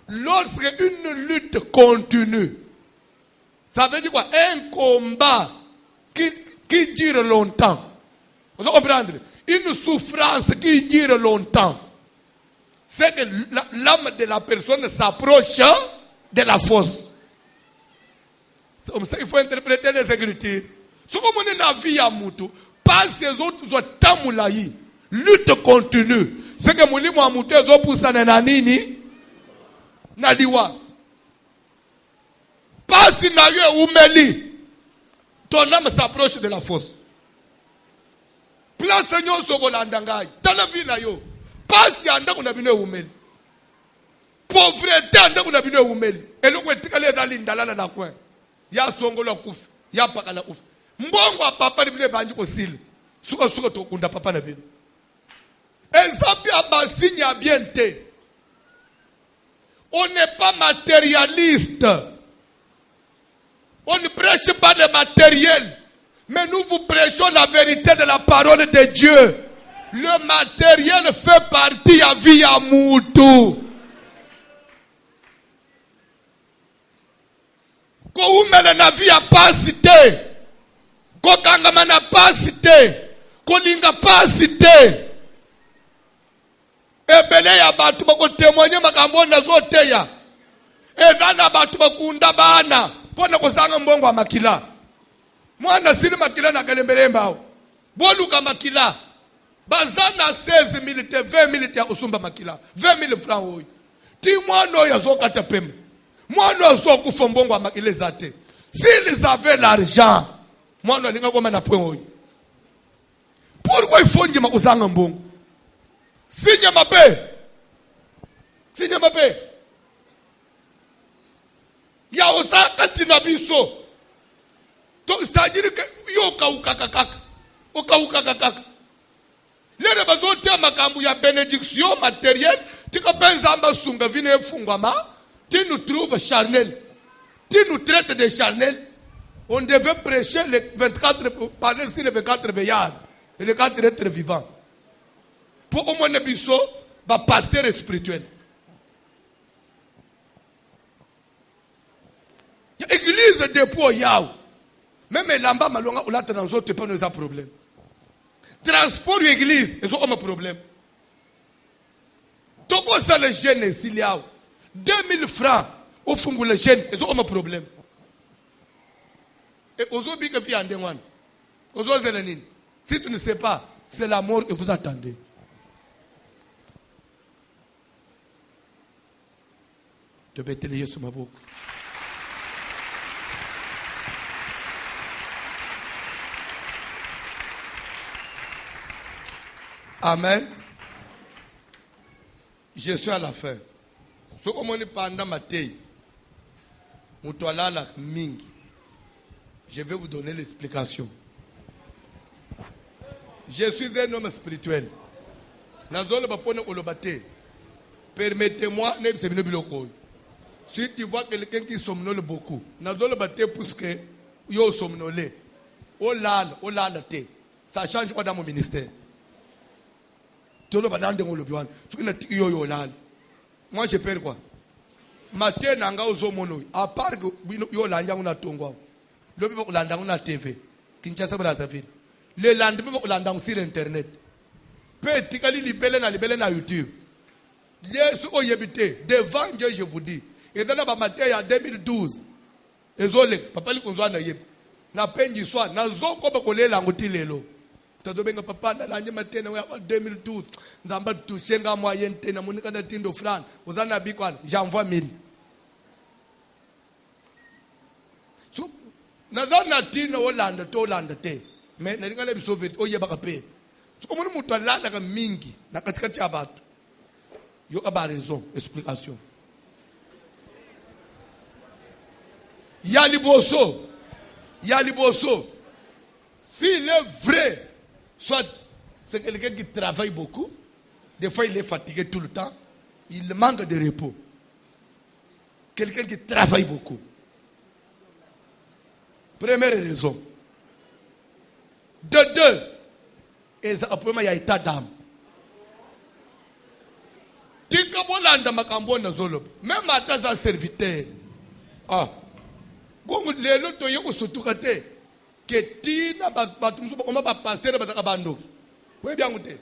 lorsque une lutte continue, ça veut dire quoi? Un combat qui dure longtemps. Vous comprenez? Une souffrance qui dure longtemps. C'est que l'âme de la personne s'approche de la fosse. C'est comme ça qu'il faut interpréter les Écritures. Ce qu'on est dans la vie à Moutou, pas ces autres sont tamoulaï. Lutte continue. C'est que mon livre à Moutou, ils ont poussé à nini, naliwa. Pas si na yo umeli. Ton âme s'approche de la fosse. Place Seigneur Sogolandangai. Dans la vie na yo. Pas si anda kuna bino umeli. Pauvreté anda kuna bino umeli. Et le kwe tikale dali ndalala na kwen. Ya songolo kufi. Ya pakala kufi. Mbongo wa papa ni bine banji kosili. Suka tokunda papa na bino. Ezabi abasini ya biente. On n'est pas matérialiste. On ne prêche pas le matériel. Mais nous vous prêchons la vérité de la parole de Dieu. Le matériel fait partie à vie à Moutou. Quand vous mettez la vie à passer, kokangama na pasi te, kolinga pasi te. Ebele ya batu bakotemwanye makambo nazoteya. Ebana batu bakunda bana pona kozanga mbongo wa makila. Mwana sili makila na kalembele mbao. Boluka makila. Bazana 16 milite 20 milite ya usumba makila. 20,000 francs oyo. Ti mwana oyo azokata pembe. Mwana azokufa mbongo wa makila zate. S'ils avaient l'argent, mwana alinga koma na point oyo. Pourquoi il faut njima kozanga mbongo? Signe mabe. Signe mabe. Ya osaka tinabiso. C'est-à-dire que yoka ukakakaka. Oka ukakakaka. Lere bazote makambu ya bénédiction matérielle. Tika penzamba sunga vine fungwama. Tu nous trouves charnel. Tu nous traites de charnel. On devait prêcher les 24, parler sur les 24 veillards. Et les 4 êtres vivants. Pour au moins ne biso, ba pasteur spirituel. Église de po yao. Même les lamba malonga ou la transo te pas nous a problème. Transport église, ils ont un problème. Toko ça les jeunes s'il y a 2000 francs au fond les jeunes, ils ont un problème. Et aux autres que fi andengwan. Aux autres zelenine. Si tu ne sais pas, c'est la mort que vous attendez. De bételier sur ma boucle. Amen. Je suis à la fin. Ce que je pendant ma taille, je vais vous donner l'explication. Je suis un homme spirituel. Permettez-moi, si tu vois quelqu'un qui somnole beaucoup, puisque yo somnolé, ça change quoi dans mon ministère? Moi je perds quoi? Matin nanga ozomono, à part que yo lanja una tongwa. Le bibo landa una TV. Kinshasa Brazzaville. Le lendemain landa sur internet. Petit kali libele na YouTube. Yesu oyebite devant Dieu je vous dis. Et dans la matin ya 2012. Ezole papa li konzwa na yeb. Na penji swa na zoko ba kolela ngoti lelo. Tadobenga papa na lanje matena wa 2012 nzamba tushenga moyen tena monika na tindo fran uzana bikwan j'envoie 1000. So nazana tino Holanda to Holanda te mais na ngale bisovet oyeba ka pe. So comme mutu alanda ka mingi na katikati ya batu. Yo ka ba raison explication. Yaliboso. S'il est vrai, soit c'est quelqu'un qui travaille beaucoup, des fois il est fatigué tout le temps, il manque de repos. Quelqu'un qui travaille beaucoup. Première raison. De deux, il y a état d'âme. Même à ta serviteur. Ah. Gongo lelo to yeko sotukate que tina batumso ba ba passer ba kabando. We bien ngote.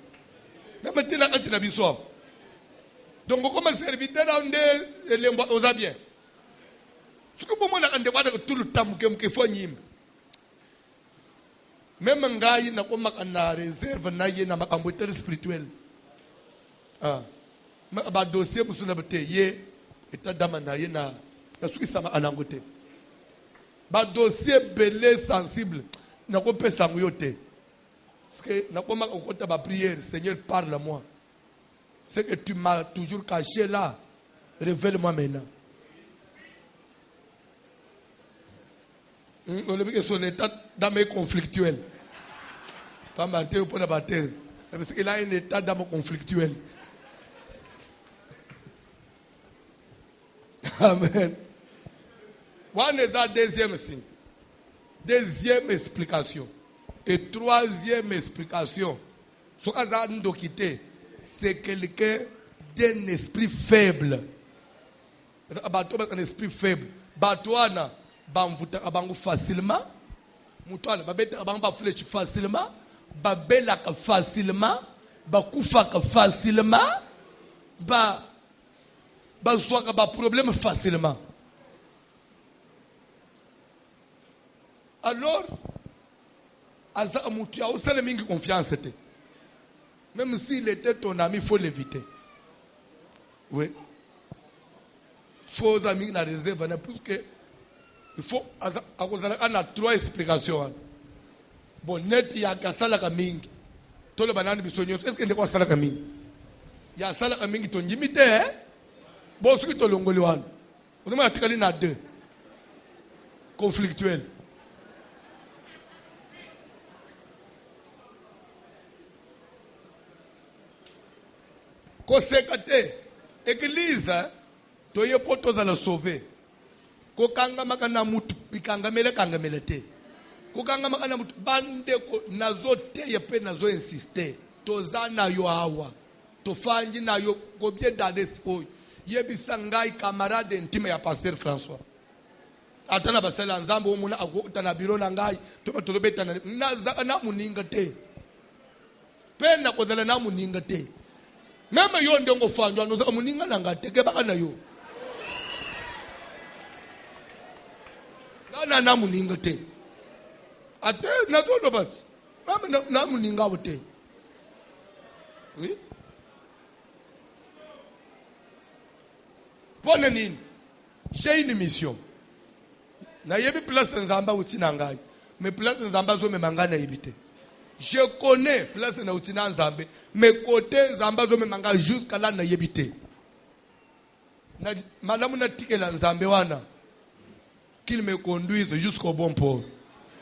Même tina ka tina biso. Donc comme serviteur onde lembo oza bien. Ce que bon na kande kwada tout le temps ke fo nyimba. Même ngai na ko makana réserve na ye na makambo spirituel. Ah. Ba dossier musuna bete ye eta dama na ye na suki sama anangote. Ba dossier belé sensible na ko pesa ngoyote parce que na ko ma ko ta ba prière Seigneur parle à moi ce que tu m'as toujours caché là révèle-moi maintenant. On le dit que son état d'âme conflictuel pas maté ou pas na battre parce qu'il a un état d'âme conflictuel. Amen. One is that deuxième signe. Deuxième explication. Et troisième explication. C'est quelqu'un d'un esprit faible. Un esprit faible. Batouana, bamvuta abangu facilement. Mutwala babeta bango ba flesh facilement, babelaka facilement, bakufaka facilement, bazwaka ba problème facilement. Alors aza mutu ya osala mingi confiance te. Même s'il était ton ami, il faut l'éviter. Oui. Il faut aux amis na réserve puisque il faut on a 3 explications. Bon, net ya kasala ka mingi. Tolo banani bisonyo. Est-ce que ndeko sala ka mingi? Ya sala ka mingi to njimite Bon, ce qui to longoli wan. On a tikali na 2. Conflictuel. Kosekate église toye poto za la sauver ko kanga makana mutu pikanga mele kanga melete ko kanga makana mutu bande ko nazo teye pe nazo insister tozana yo hawa tofanji na yo ko bien dades o yebisa ngai camarade intime ya pasteur François atana basala nzambo umuna akutana biro na ngai tolobeta na muninga te pena ko dala na muninga te. Même yo ndongo fandwa no muninga nanga teke baka na yo. Na muninga te. Ate na to lobat. Même na muninga wote. Oui. Pone nini? J'ai une mission. Na yebi place nzamba utina ngai. Mais place nzamba zo me mangana yebite. Je connais place na utina nzambe. Mais côté nzamba zo me manga jusqu'à là na yebite. Na malamu na tike la nzambe wana. Qu'il me conduise jusqu'au bon port.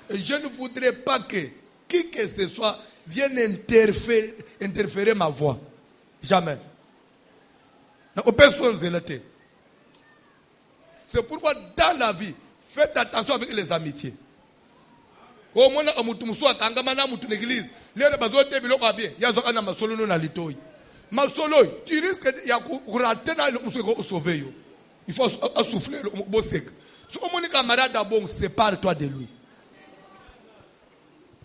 Et je ne voudrais pas que qui que ce soit vienne interférer ma voix. Jamais. C'est pourquoi dans la vie, faites attention avec les amitiés. Au moins, tu l'église. Tu risques de rater le sauver. Il faut souffler. Si on est camarade d'abord, sépare-toi de lui.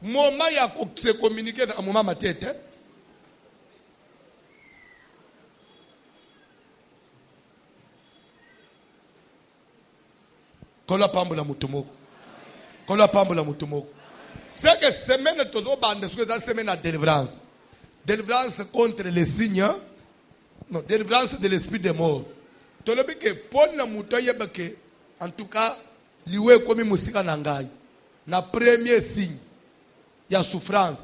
Moment il y a se communiquer à moment ma tête. Kola pambola mutumoko. Kola pambola mutumoko. C'est que semaine toujours bande ce que ça semaine à délivrance. Délivrance contre les signes. Non, délivrance de l'esprit de mort. Tolobi que pon na mutoye beke en tout cas liwe komi musika nangai. Na premier signe. Il y a souffrance.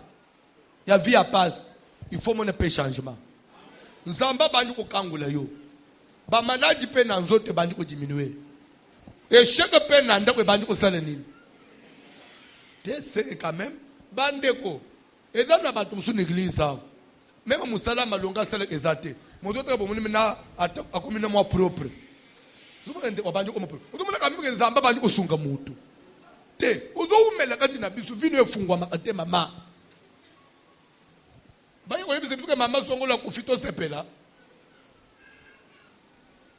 Il y a vie à passe. Il faut mon épée changement. Nzamba bandi ko kangula yo. Ba maladi pe na nzote bandi ko diminuer. Et chaque peine n'a pas bandi ko sala nini. C'est quand même bandeko. Et dans la batum sur l'église ça. Même musala malonga sala ezate. Mon autre bon mina akomina moi propre. Zuba ende bandi ko propre. Utumuna kambi nzamba bandi ko sunga mutu. Te uzo umela kati na bisu vino efungwa makate mama. Bayi ko yebise bisuke mama songola kufito sepela.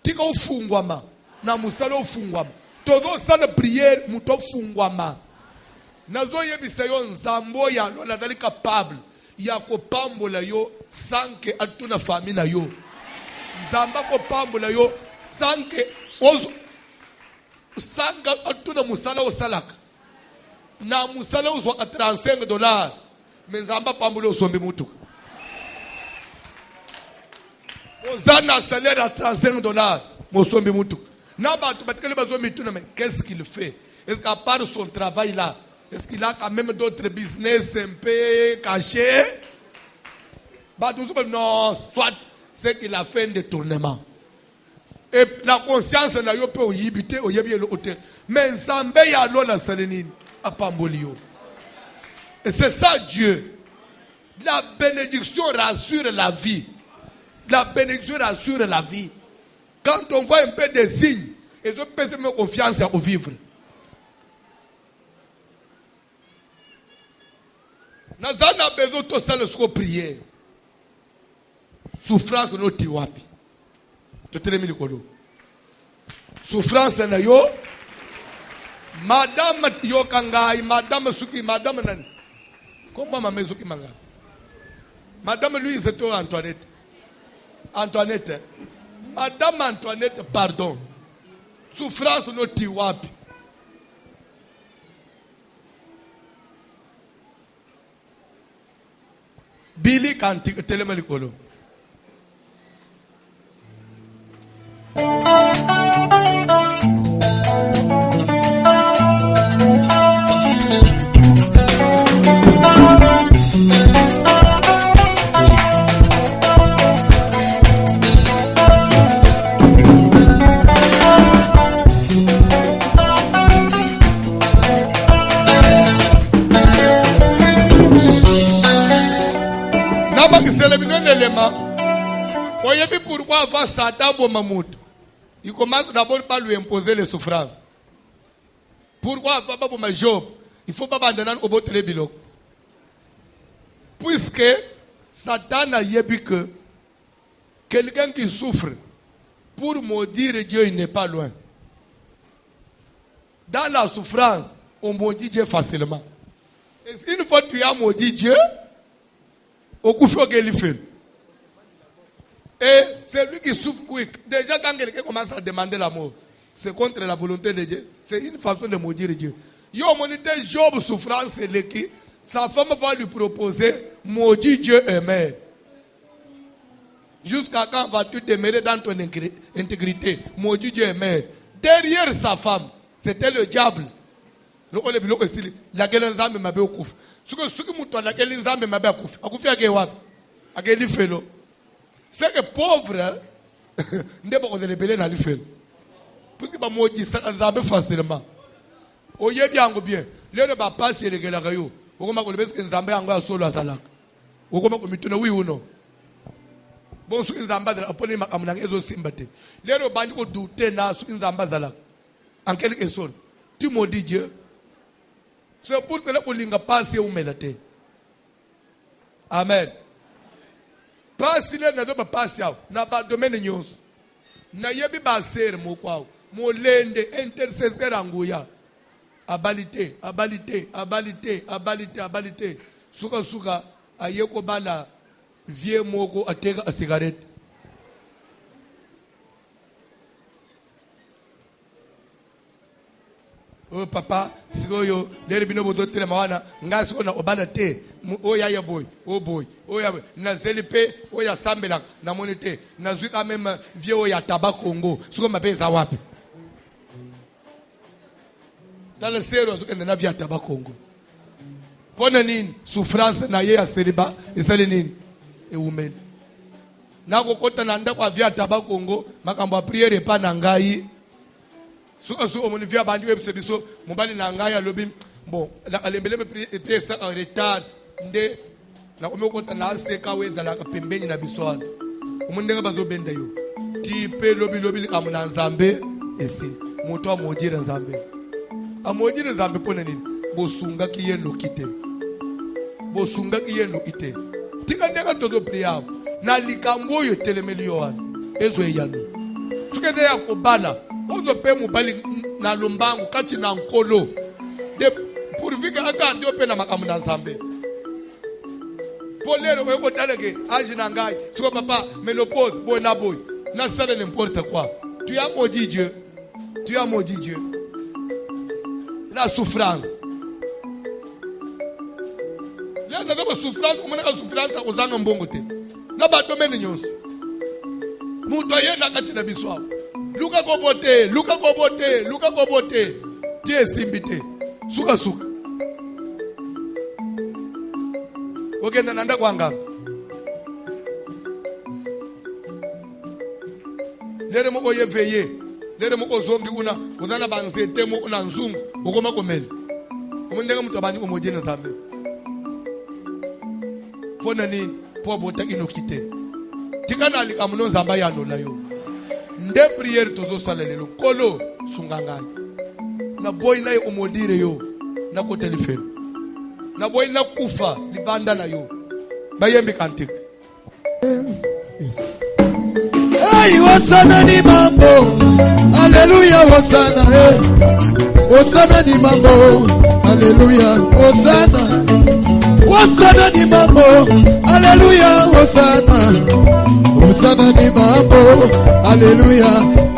Tika ufungwa ma. Na musala ufungwa. Todo sala prière muto fungwa ma. Nazo yebisa yo nzambo ya lo na dali capable ya ko pambola yo sanke atuna famille na yo. Nzamba ko pambola yo sanke ozo sanga atuna musala osalaka. Na musala ozo ka $35. Mais nzamba pambola osombe mutu. Ozana salaire à $35. Mosombe mutu. Na ba tu batkele bazo mituna mais qu'est-ce qu'il fait? Est-ce qu'à part son travail là, est-ce qu'il a quand même d'autres business un peu cachés? Non, soit c'est qu'il a fait un détournement. Et la conscience n'a pas yibité au yebi le hôtel. Mais Nzambe ya lo na salenine a pambolio. Et c'est ça Dieu. La bénédiction rassure la vie. La bénédiction rassure la vie. Quand on voit un peu des signes, ils ont peut me confiance au vivre. Nous avons besoin de tout ça, le prière. Souffrance no tiwapi. Tu te remis le colo. Souffrance na yo. Madame Yokangai, Madame Suki, Madame Nan. Comment ma maison qui manga? Madame Louise Antoinette. Antoinette. Madame Antoinette, pardon. Souffrance no tiwapi. Billy Kantik Telemelikolo. Voyez pourquoi avant Satan Bomamut, il commence d'abord par lui imposer les souffrances. Pourquoi avant ma Job, il ne faut pas abandonner au bout de bilok. Puisque Satan a dit que quelqu'un qui souffre, pour maudire Dieu, il n'est pas loin. Dans la souffrance, on maudit Dieu facilement. Et une fois que tu as maudit Dieu, au coup il fait. Et c'est lui qui souffre, oui. Déjà, quand quelqu'un commence à demander la mort, c'est contre la volonté de Dieu. C'est une façon de maudire Dieu. Yo, monité Job souffrance, c'est l'équipe. Sa femme va lui proposer, maudit Dieu et mère. Jusqu'à quand vas-tu demeurer dans ton intégrité? Maudit Dieu et mère. Derrière sa femme, c'était le diable. La gueule nzambe mabe okufa. Suki mutu la gueule nzambe mabe akufa. Akufa yake wapi? Akeli felo. C'est que pauvre, ne pas qu'on ait dans le feu. Parce que moi, je dis facilement. Oye bien, bien. Le ne va pas se régler la caillou. Au comment on le que Nzambe a encore solo à Salak. Au comment on me oui ou non. Bon, ce que Nzamba de la police m'a amené aux sympathies. Le ne va pas douter na ce que Nzamba Zalak. En quelque sorte, tu maudis Dieu. C'est pour cela qu'on n'a pas passé au mélate. Amen. Pas si le n'a pas passé, n'a pas domaine nyos. Na yebi ba ser mo kwa. Mo lende intercesseur anguya. Abilité, abilité, abilité, abilité, abilité. Suka suka ayeko bala vie moko ateka a cigarette. Oh papa, sigoyo, lere bino bodo tele mawana, nga siko na obala te, oya ya boy, oh boy, oya boy, na zelipe, oya sambela, na monete, na zuika même vie oya tabakongo, siko mabeza wapi. Dans le séro, siko na vie tabakongo. Pona nini, souffrance na ye ya celibat, isale nini, e women. Na kokota na ndako vie tabakongo, makambo priere pa na ngai. So on vient à Bandu et Sebiso, mon bali n'angaya lobby. Bon, la lembele me prier ça en retard. Nde, na omoko na sekawe za la pembeni na biswan. Omundenga bazo benda yo. Ti pe lobby kamuna Nzambe esi. Moto a modira Nzambe. A modira Nzambe pona nini? Bosunga ki yeno kite. Bosunga ki yeno ite. Tika ndega tozo prier. Na likambo yo telemeli yo wan. Ezo yano. Tukede ya kobala. Ozo pe mubali na lumbangu kati na nkolo de pourvu que akandi ope na makamu na Nzambe polero weko taleke aji na ngai siko papa ménopause boy na boy na sala n'importe quoi tu as maudit Dieu, tu as maudit Dieu. La souffrance là na ba souffrance on na souffrance ozanga mbongo te na ba domaine nyonso muto yena kati na biswa. Luka kobote, Luka kobote, Luka kobote. Tie simbite. Suka suka. Oke nanda kwanga. Lere moko ye veye. Lere moko zongi una. Uzana banzete mo una nzungu. Ukoma komeli. Umundenga mtu abandi komoje na Nzambe. Fona nini? Po bota inokite. Tikana alikamuno Nzamba ya no na yo. Nde prière tozo salelelo kolo sungangai na boy na omodire yo na ko telefone na boy na kufa libanda na yo bayembi kantik yes. Ai, Hosana ni mambo. Haleluya, Hosana. Hosana ni mambo. Haleluya, Hosana. Hosana ni mambo. Haleluya, Hosana. Hosana ni mambo. Haleluya.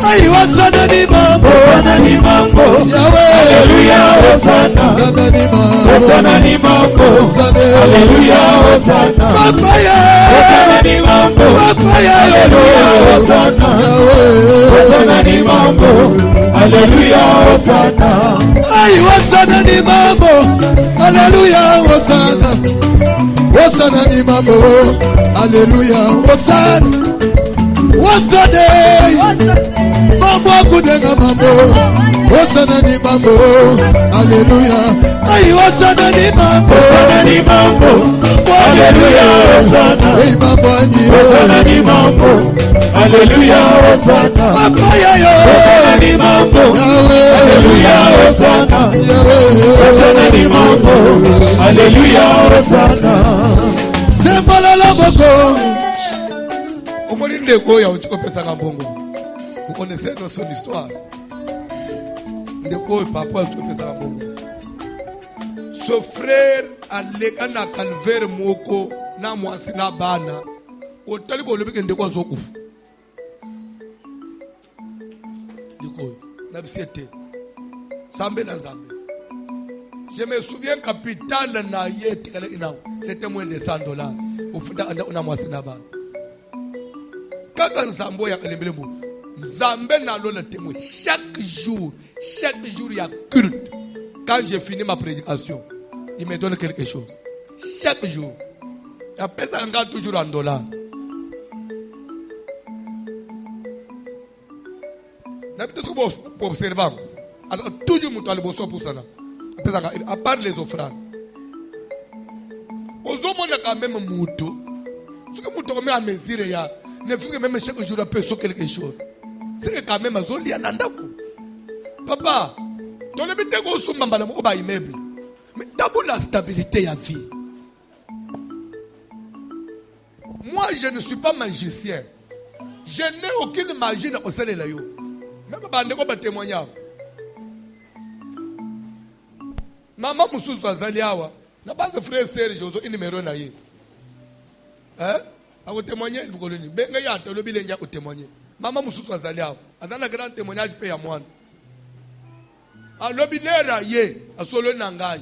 Ai, Hosana ni mambo. Hosana ni mambo. Yahweh. Haleluya, Hosana. Hosana ni mambo. Hosana ni mambo. Hosana. Haleluya, Hosana. Papaya. Hosana ni mambo. Papaya. Haleluya, Hosana. Yahweh. Hosana ni mambo. Haleluya, Hosana. Ai, Hosana ni mambo. Haleluya, Hosana. Hosana ni mambo. Haleluya, Hosana. Hosana. Mambo akudenga mambo. Hosana ni mambo. Haleluya. Ai, Hosana ni mambo. Hosana ni mambo. Haleluya, Hosana. Ei mambo ni. Hosana ni mambo. Haleluya, Hosana. Papaya yo. Hosana ni mambo. Yahweh. Haleluya, Hosana. Yahweh. Hosana ni mambo. Haleluya, Hosana. Sembola loboko. Omoni ndeko ya uchiko pesa ngambongo. Vous connaissez son histoire. Ndeko papa uchiko pesa ngambongo. Ce frère aleka na calvaire moko na mwasi na bana. Otali bolobi ke ndeko azokufa. Ndeko na bisiete. Sambe na zambe. Je me souviens capital na yeti kale inao. C'était moins de $100. Ufuta anda una mwasi na bana. Kaka nzambo ya kalembelembo. Nzambe na lo le témoin. Chaque jour il y a culte. Quand j'ai fini ma prédication, il me donne quelque chose. Chaque jour. Il y a personne qui toujours en $. Peut-être pour observer. Toujours mon toile bosso pour ça. À part les offrandes. Aux hommes, on a quand même un mouton. Ce que mouton met à mesure, il y a. Ne faut que même chaque jour, on peut sauver quelque chose. C'est que quand même, il y a un andako. Papa, dans le but de go sous ma balle, on va immeuble. Mais d'abord la stabilité à vie. Moi, je ne suis pas magicien. Je n'ai aucune magie dans le ciel là. Même pas de témoignage. Maman Moussou Zaliawa, n'a pas de frère et sœur, j'ai un numéro na ye. Hein? A vous témoigner, vous connaissez. Benga ya te lobi lenja vous témoigner. Maman Moussou Zaliawa, a dans un grand témoignage paye à moi. A lobi lera ye, a solo nangai.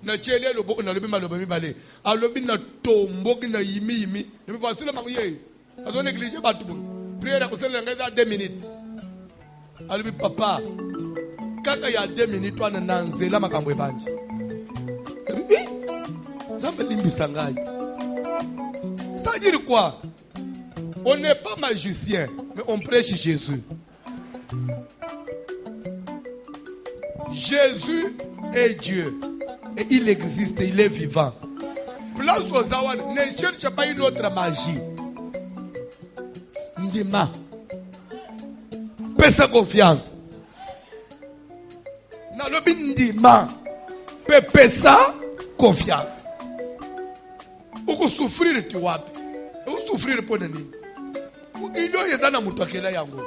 Na chele lo boko na lobi malobi bale. A lobi na tombo na yimi. Ne me voici le marié. A donné négligé pas tout. Prière à cause de 2 minutes. A lobi papa. Kaka ya 2 minutes toi na nzela makambo ebanji. C'est-à-dire quoi? On n'est pas magicien, mais on prêche Jésus. Jésus est Dieu. Et il existe, il est vivant. Place aux awan, ne cherche pas une autre magie. Ndima. Pesa confiance. Nalobi ndima. Pesa confiance. Uko souffrir tu wapi? Uko souffrir pour nini? Mukilo yedana mutu akela yango.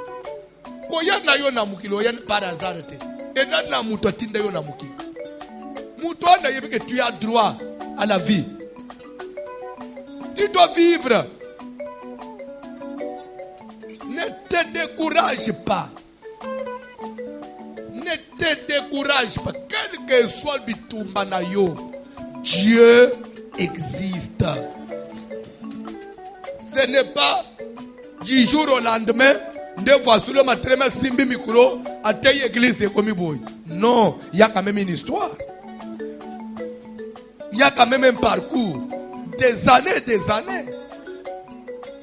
Koya na yo na mukilo ya par hasard te. Edana mutu atinda yo na mukilo. Mutu ana yebi que tu as droit à la vie. Tu dois vivre. Ne te décourage pas. Ne te décourage pas. Quel que soit le bitumba na yo, Dieu existe. Ce n'est pas du jour au lendemain, de fois sur le matin, simbi micro, à telle église comme boy. Non, il y a quand même une histoire. Il y a quand même un parcours. Des années, des années.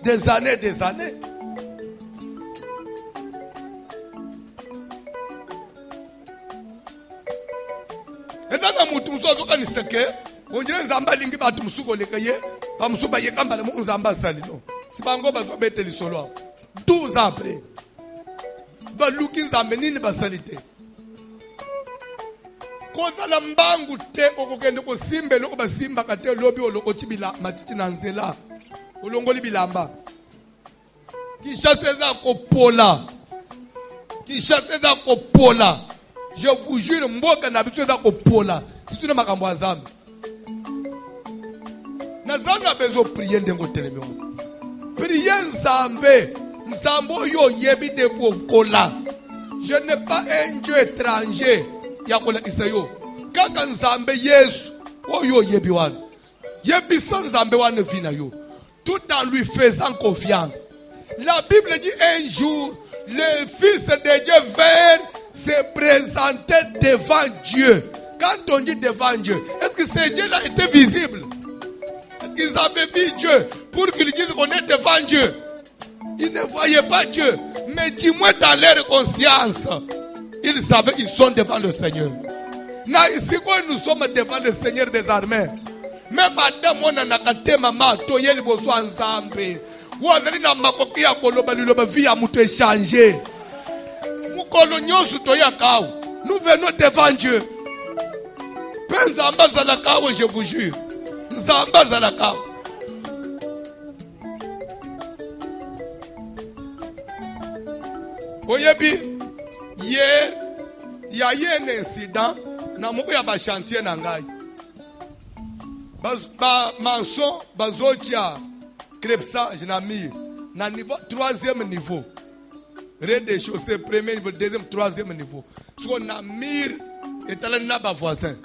Des années, des années. Et dans la mouton, on sait que on dirait Zamba lingi batu musuko lekaye, ba musuba yekamba le mu Zamba sali non. Si bango bazo bete li solo. 12 ans après. Ba luki Zamba nini ba salite. Ko zala mbangu te okokende ko simbe loko ba simba kate lobi oloko tibila matiti na nzela. Olongoli bilamba. Kinshasa eza kopola. Kinshasa eza kopola. Je vous jure, mboka na biso eza kopola. Si tu n'as pas makambo azambe. Nazanga bezo prier ndengo telemi. Prier nzambe. Nzambe yo yebi de kola. Je n'ai pas un Dieu étranger. Yakola isayo. Kaka nzambe Yesu. Oyo yebi wana. Yebi sans nzambe wana vina yo. Tout en lui faisant confiance. La Bible dit un jour, le Fils de Dieu vint se présenter devant Dieu. Quand on dit devant Dieu, est-ce que ce Dieu-là était visible? Est-ce qu'ils avaient vu Dieu pour qu'ils disent qu'on est devant Dieu? Ils ne voyaient pas Dieu. Mais dis-moi dans leur conscience, ils savaient qu'ils sont devant le Seigneur. Ici, nous sommes devant le Seigneur des armées. Même madame, on a un maman, toyel boso ensemble. Ou on a makoki ya koloba liloba vie à moutou échanger. Nous venons devant Dieu. Penzamba zalakao, je vous jure. Zamba zalakao. Oyebi, hier, il y a eu un incident. Na moko ya ba chantier na ngai. Ba manson, bazotia, crepsage na mir. Na niveau, 3e niveau. Rez-de-chaussée, premier niveau, 2e, 3e niveau. So na mir, etalani na ba voisin.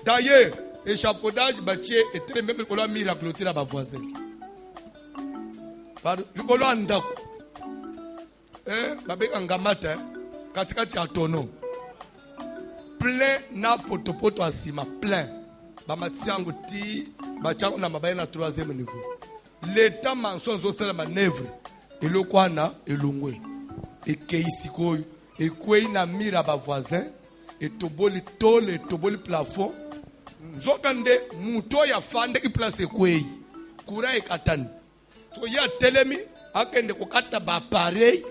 D'ailleurs, échafaudage, bâtier, et très même le mir à clôture à ba voisin. Par le colo andako. Babek angamata, katikati ya tono. Plein na potopoto asima, plein. Bamatiango ti, bachango na mabaye na 3e niveau. L'état mensonge au sein de manœuvre. Et le kwana, et l'ongwe. Et keisikoyo. Et kwei na mira ba voisin. Et toboli tol, et toboli plafond. Zokande, muto ya fande ki place kwei. Kura e katani. So ya telemi, akende kokata ba pareil.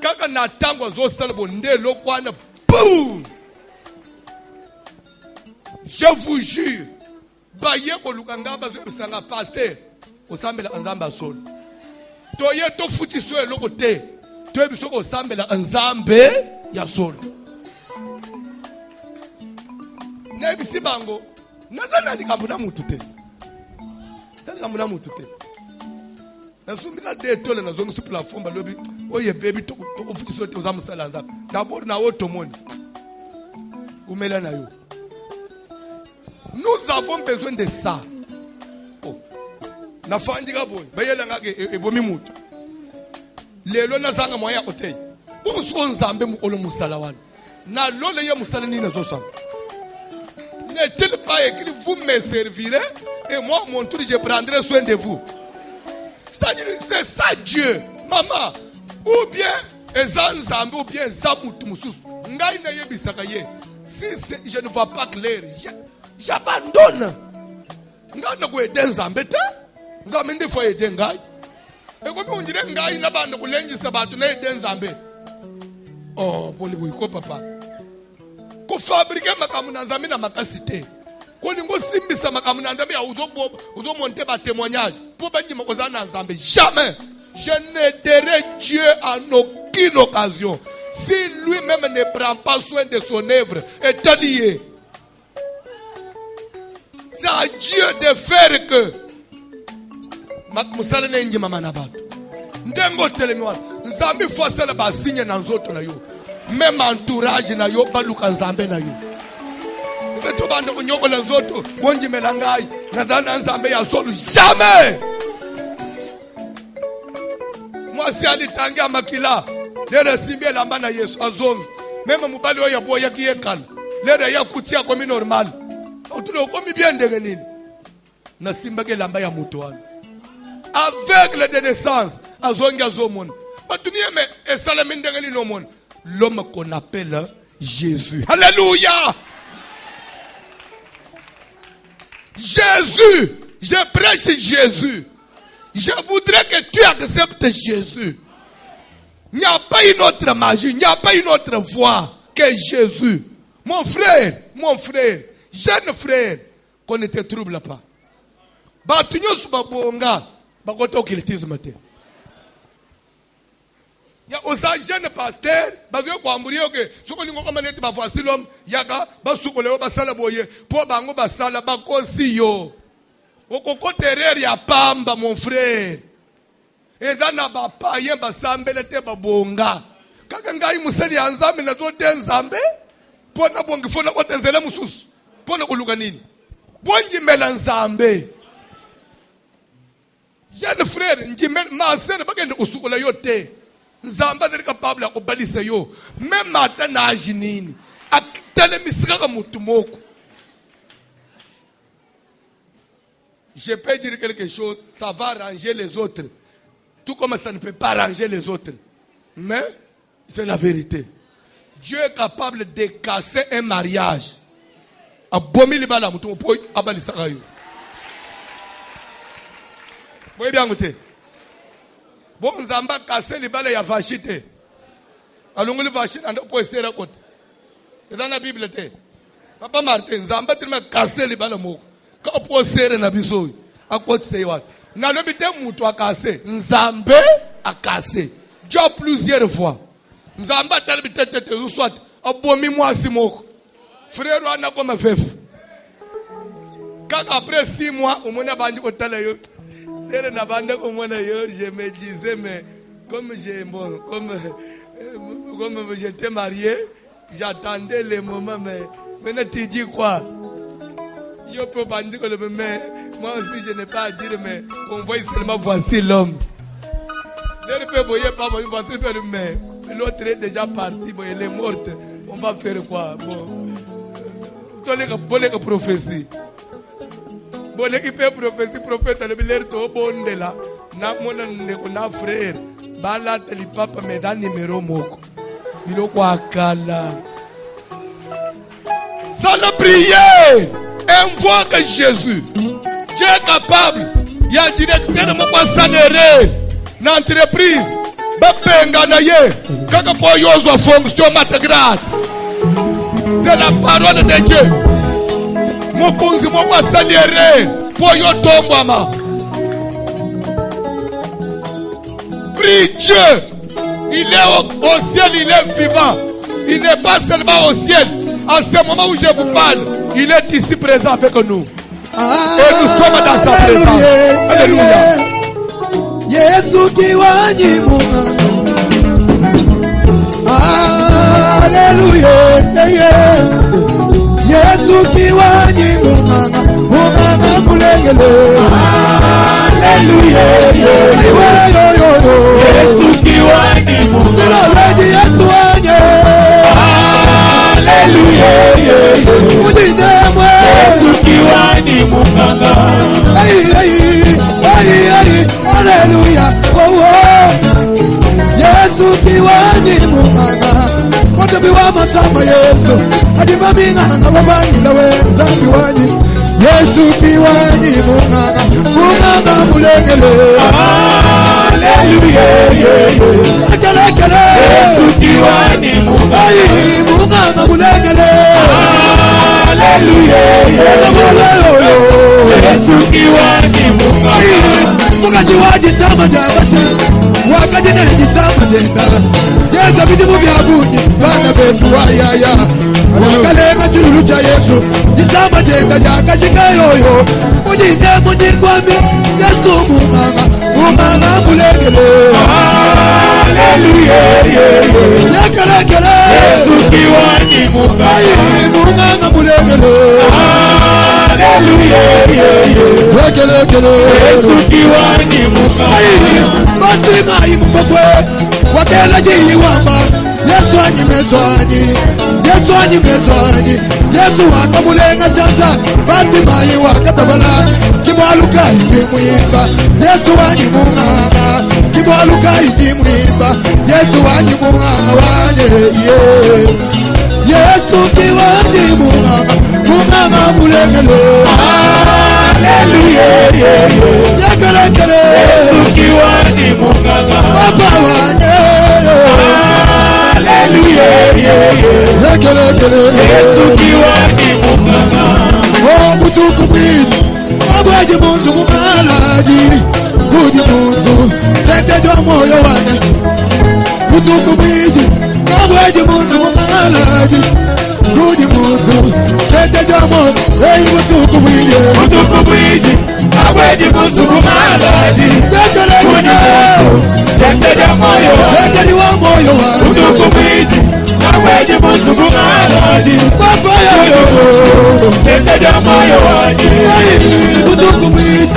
Kaka na tango zo salbo nde lo kwana. Boum! Je vous jure, baye ko lukanga bazo bisanga pasteur osambela nzamba solo. Toye to futi so eloko te. To biso ko sambela nzambe ya solo. Na bisi bango, nazana likambuna mutu te. Likambuna mutu te. Na sumbika de tole na zongo su plafond ba lobi, oye baby to futi so te ozamusala nzambe. D'abord na otomoni. Umela na yo. Nous avons besoin de ça. Oh. Na fandika boy, bayela ngake ebomi mutu. Lelo na zanga moya otei. Bonso nzambe mu olo musala wana. Na lole ye musala ni na zosa. N'est-il pas écrit vous me servirez et moi mon tour je prendrai soin de vous. C'est-à-dire c'est ça Dieu. Maman, ou bien ezan nzambe ou bien zamutu mususu. Ngai na yebisaka ye. Si je ne vois pas clair, j'abandonne. Ngana ko eden nzambe te. Nzambe ndi fo eden ngai. E ko bi unjire ngai na banda kulengisa bathu na eden nzambe. Oh, poli boyiko papa. Ko fabriquer makamu na nzambe na makasite. Ko ningo simbisa makamu na nzambe ya uzo monter ba témoignage. Pour ba ndima kozana nzambe jamais. Je n'aiderai Dieu en aucune occasion. Si lui-même ne prend pas soin de son œuvre, est lié. C'est à Dieu de faire que musala na njima manabatu. Ndengo telemwana. Nzambe fosala ba signe na nzoto na yo. Même entourage na yo baluka nzambe na yo. Nzeto bande kunyokola nzoto bonji melangai nazana nzambe ya solo jamais. Moi si alitangia makila lere simbie lamba na Yesu azongi. Même mubali oya boya kiyekala. Lere ya kutia kwa mi normal. Otulo komi bien ndenge nini. Na simba ke lamba ya muto wana. Aveugle de naissance azongi azomona. Batunie me esalemi ndenge nini omona. L'homme qu'on appelle Jésus. Alléluia. Jésus. Je prêche Jésus. Je voudrais que tu acceptes Jésus. Il n'y a pas une autre magie, il n'y a pas une autre voie que Jésus. Mon frère, jeune frère, qu'on ne te trouble pas. Batunyo subabonga, bakoto okilitisme te. ya oza jeune pasteur bazo kwamburia oke soko ningo kama neti ba fasilom yaka basukole basala boye po bango basala bakosi yo okoko terere ya pamba mon frère eza na bapaye basambele te babonga kaka ngai musali ya nzambe na zo te nzambe po na bongi fona ko tenzela mususu po na kuluka nini bonji mela nzambe jeune frère njimela masere bagende kusukula yo te nzamba ndiri capable ya kubalisa yo même mata na ajinini akitele misika mutu moko. Je peux dire quelque chose, ça va arranger les autres, tout comme ça ne peut pas arranger les autres, mais c'est la vérité. Dieu est capable de casser un mariage. Abomi libala mutu po abalisa kayo. Boye bien gote. Bon nzamba casser libala ya vachite. Alongoli vachite ando po estera kote. Dans la Bible te. Papa Martin nzamba trima casser libala moko. Ka po sere na biso. Akoti sewa. Na lobi te mutu akase. Nzambe akase. Dieu plusieurs fois. Nzamba talbi tete soit abomi mwasi moko. Frère wana comme veuf. Quand après 6 mois, on m'a bandi ko tala yo. Dere na bande ko mona yo, je me disais mais comme j'étais marié, j'attendais le moment mais maintenant tu dis quoi? Yo peux bandi ko le mais moi aussi je n'ai pas à dire mais on voit seulement voici l'homme. Dere peut voyer pas voici mais l'autre est déjà parti, bon il est mort. On va faire quoi? Bon. Boleka prophétie. Boleki pe prophétie prophète le biler to bondela. Na mona na frère. Bala teli papa me da numéro moko. Biloko akala. Sans la prière, invoque Jésus. Dieu est capable. Il y a directeur moko salaire na entreprise. Bapenga na ye. Kaka po yozo fonction intégrale. C'est la parole de Dieu. Mon konzi mo kwa saliere pour yo tombama. Prie Dieu. Il est au ciel, il est vivant. Il n'est pas seulement au ciel. En ce moment où je vous parle, il est ici présent avec nous. Et nous sommes dans sa présence. Alléluia. Yesu kiwanyi munga. Alléluia. Yesu kiwanyi munganga, munganga mulengele. Alléluia. Yesu kiwanyi munganga. Yesu wanye. Alléluia. Mujindemwe. Yesu kiwanyi munganga. Alléluia. Yesu kiwanyi munganga. Wote biwa masamba Yesu. Adima bingana na wabangi na weza kiwanyi. Yesu kiwanyi munganga. Munganga mulengele. Alléluia. Lekele. Yesu kiwanyi munganga. Munganga mulengele. Alléluia. Yesu kiwanyi munganga. Mukaji waji sama jabase. Wakati na jisama jenda. Jeza bidimu byabundi. Bana betu ayaya. Wakalenga chululu cha Yesu. Jisama jenda jakashika yoyo. Mujinde mujikwame. Yesu munganga. Munganga mulengele. Alléluia. Lekele. Yesu kiwanyi munganga. Munganga mulengele. Alléluia. Lekele. Yesu kiwanyi munganga. Batima imupokwe. Wakela jiyi wamba. Yesu anyimezwani. Yesu anyimezwani. Yesu wakamulenga sasa. Batima iwakatabala. Kimwaluka ikimwimba. Yesu anyimunganga. Kimwaluka ikimwimba. Yesu anyimunganga wanye. Yesu kiwanyi munganga. Munganga mulengele. Alléluia. Lekele. Yesu kiwanyi munganga. Baba wanye. Alléluia. Lekele. Yesu kiwanyi munganga. Oh mutukubini. Abwaji munzu mungalaji. Kuji munzu. Sente jo moyo wane. utukumiji kabweji muntu mumalaji kudi muntu sete jamo ei utukumiji kabweji muntu mumalaji tekelekele sete jamoyo tekeli wa moyo wa utukumiji kabweji muntu mumalaji bakoyo sete jamoyo waje ei utukumiji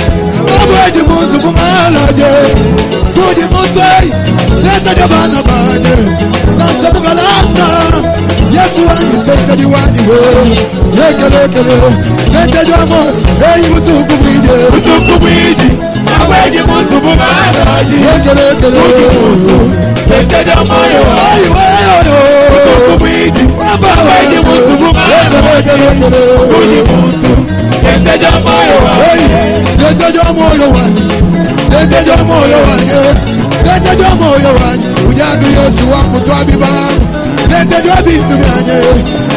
kabweji muntu mumalaji kudi muntu sete jabana bane nasabugalasa Yesu wangu sete diwani lekelekele sete jamo ei utukumiji kabweji muntu mumalaji lekelekele sete jamoyo ayo utukumiji kabweji muntu mumalaji sete jamoyo sete jamoyo wangu sete jamoyo wangu ujandu Yesu wangu twabiba sete jwabisu byanye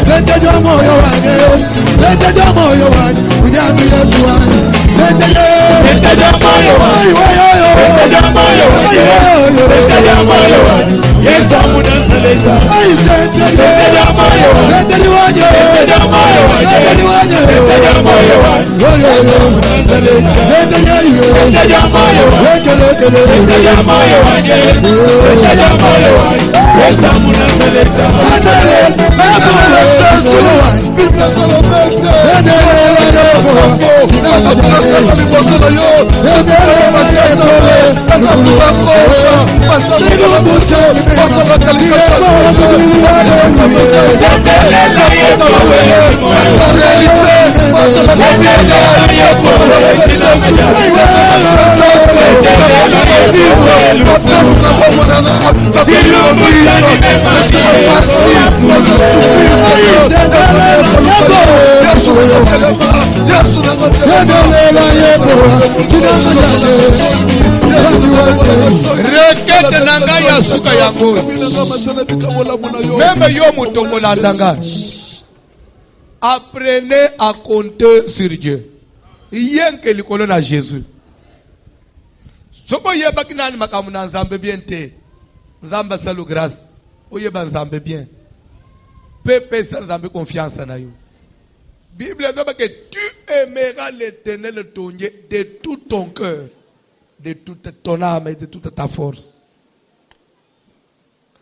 sete jamoyo wangu ujandu Yesu wangu sete jamoyo Yesu amunazaleta sete jamoyo rekete nanga ya suka yango même yo mutokola ndanga. Apprenez à compter sur Dieu. Rien que likolo na Jésus. Soko yeba kinani makamu na nzambe bien te. Nzamba salu grâce. Oyeba nzambe bien. Pepe sa nzambe confiance na yo. Bible dit que tu aimeras l'Éternel ton Dieu de tout ton cœur, de toute ton âme et de toute ta force.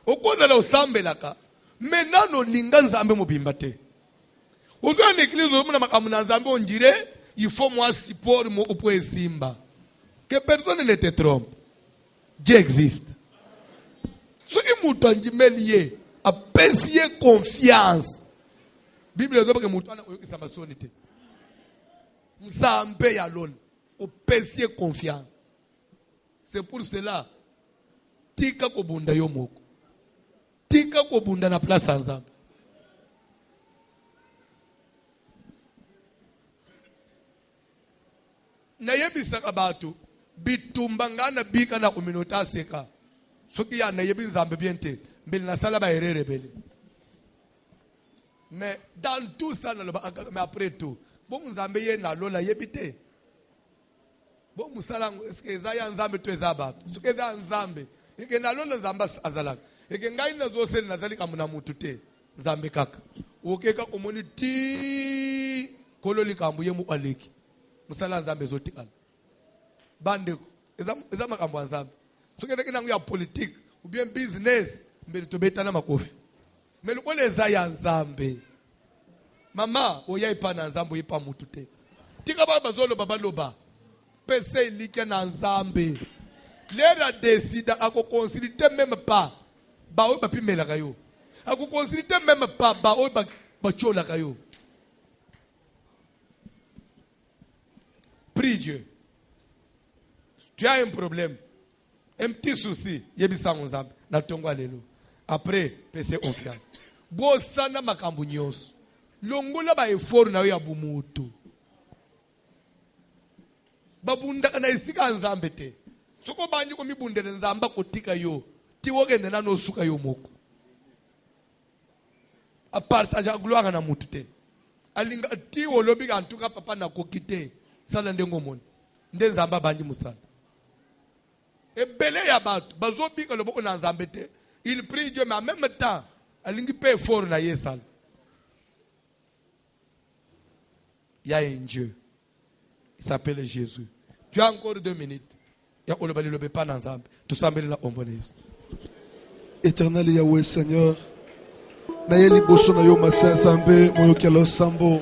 Okonela osambelaka. Maintenant no linga nzambe mobimba te. Ozo en église omona makamu na nzambe on dirait il faut moi support mo opoe simba. Que personne ne te trompe. Dieu existe. Ce qui moutandimelie a pesier confiance. Bible dit que mutana oyokisa masoni te. Nzambe ya lolo o pesier confiance. C'est pour cela tika ko bunda yo moko. Tika ko bunda na place nzambe. Na yebisaka batu bitumba ngana bika na communauté seka soki ya na yebi nzambe bien te mbele na sala ba erreur bele. Mais dans tout ça mais après tout bon nzambe ye na lola yebite bon musala est-ce que za ya nzambe to ezaba soki za nzambe eke na lola nzamba azalaka eke ngai na zo sel nazalika muna mutu te nzambe kaka okeka komoni ti kololi kambu ye mu aleki musala nzambe zotikala bande eza makambo nzambe soki eza kinango ya politique ou bien business mbele to betana makofi mais lokole eza ya nzambe mama oya ipa na nzambe ipa mutu te tika ba bazolo babaloba pese ilike na nzambe lera décida ako considérer même pas ba o ba pimela kayo ako considérer même pas ba o ba chola kayo. Prie Dieu. Tu as un problème, un petit souci, yebisa nzambe na tongo alelo. Après, pese confiance. Bo sana makambu nyos. Longola ba effort na yo ya bumutu. Babunda kana isika nzambe te. Soko banji ko mibundele nzamba kotika yo. Ti wogende na no suka yo moko. A partage gloire na mutu te. Alinga ti wolobi ga ntuka papa na kokite. Sala ndengo moni. Nde nzamba banji musala. Ebele ya batu bazobika loboko na nzambe te. Il prie Dieu, mais en même temps, il peut fort na yesal. Il y a un Dieu. Il s'appelle Jésus. Tu as encore 2 minutes. Il y a le pas dans Zambe. Tout ça, la ombones. Éternel Yahweh Seigneur, naye liboso na yo masa Zambe moyokelo sambo.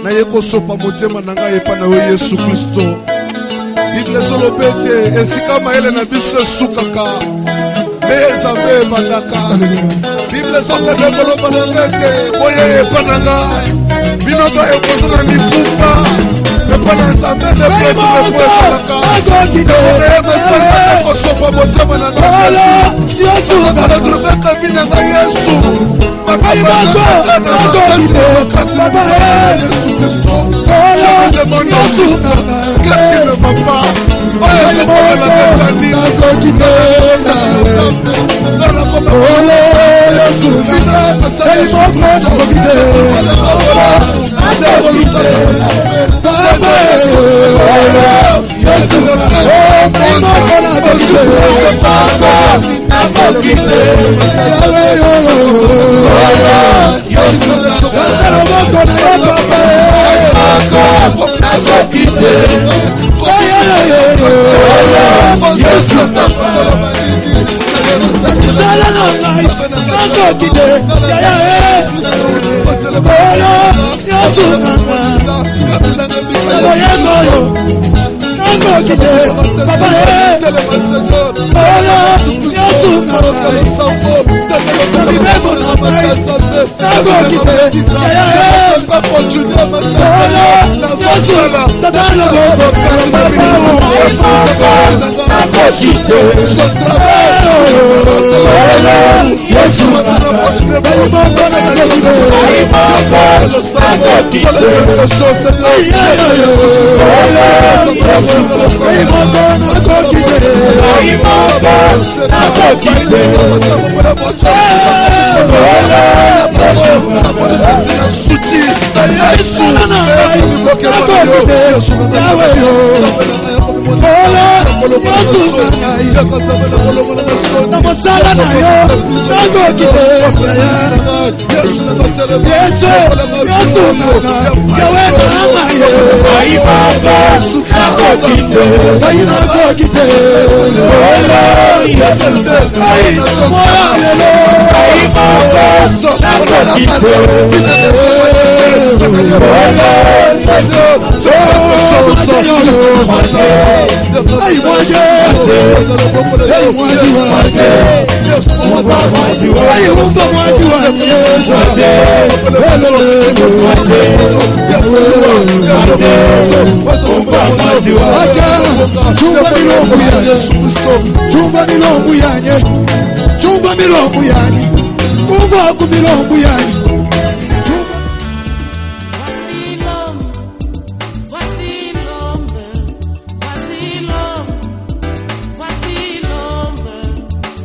Naye kosopa motema nanga epa na yo Yesu Kristo. Bible solobete esika maele na biso sukaka. Me Zambe bandaka. Bible sokende koloba ngeke boye epa nanga. Binoto ekozona mikupa. Epana Zambe de pesi de pesi laka. Ebe mesasa kosopa motema nanga Jésus. Makala tulubeka vina nga Yesu. Makala Jésus Christo. Je me demande Jésus, qu'est-ce qui ne va pas? Oh, je connais la Messanie.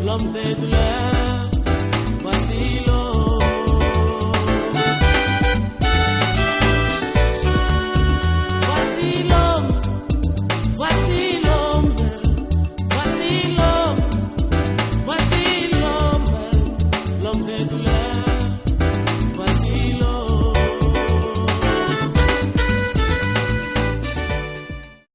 L'homme des douleurs.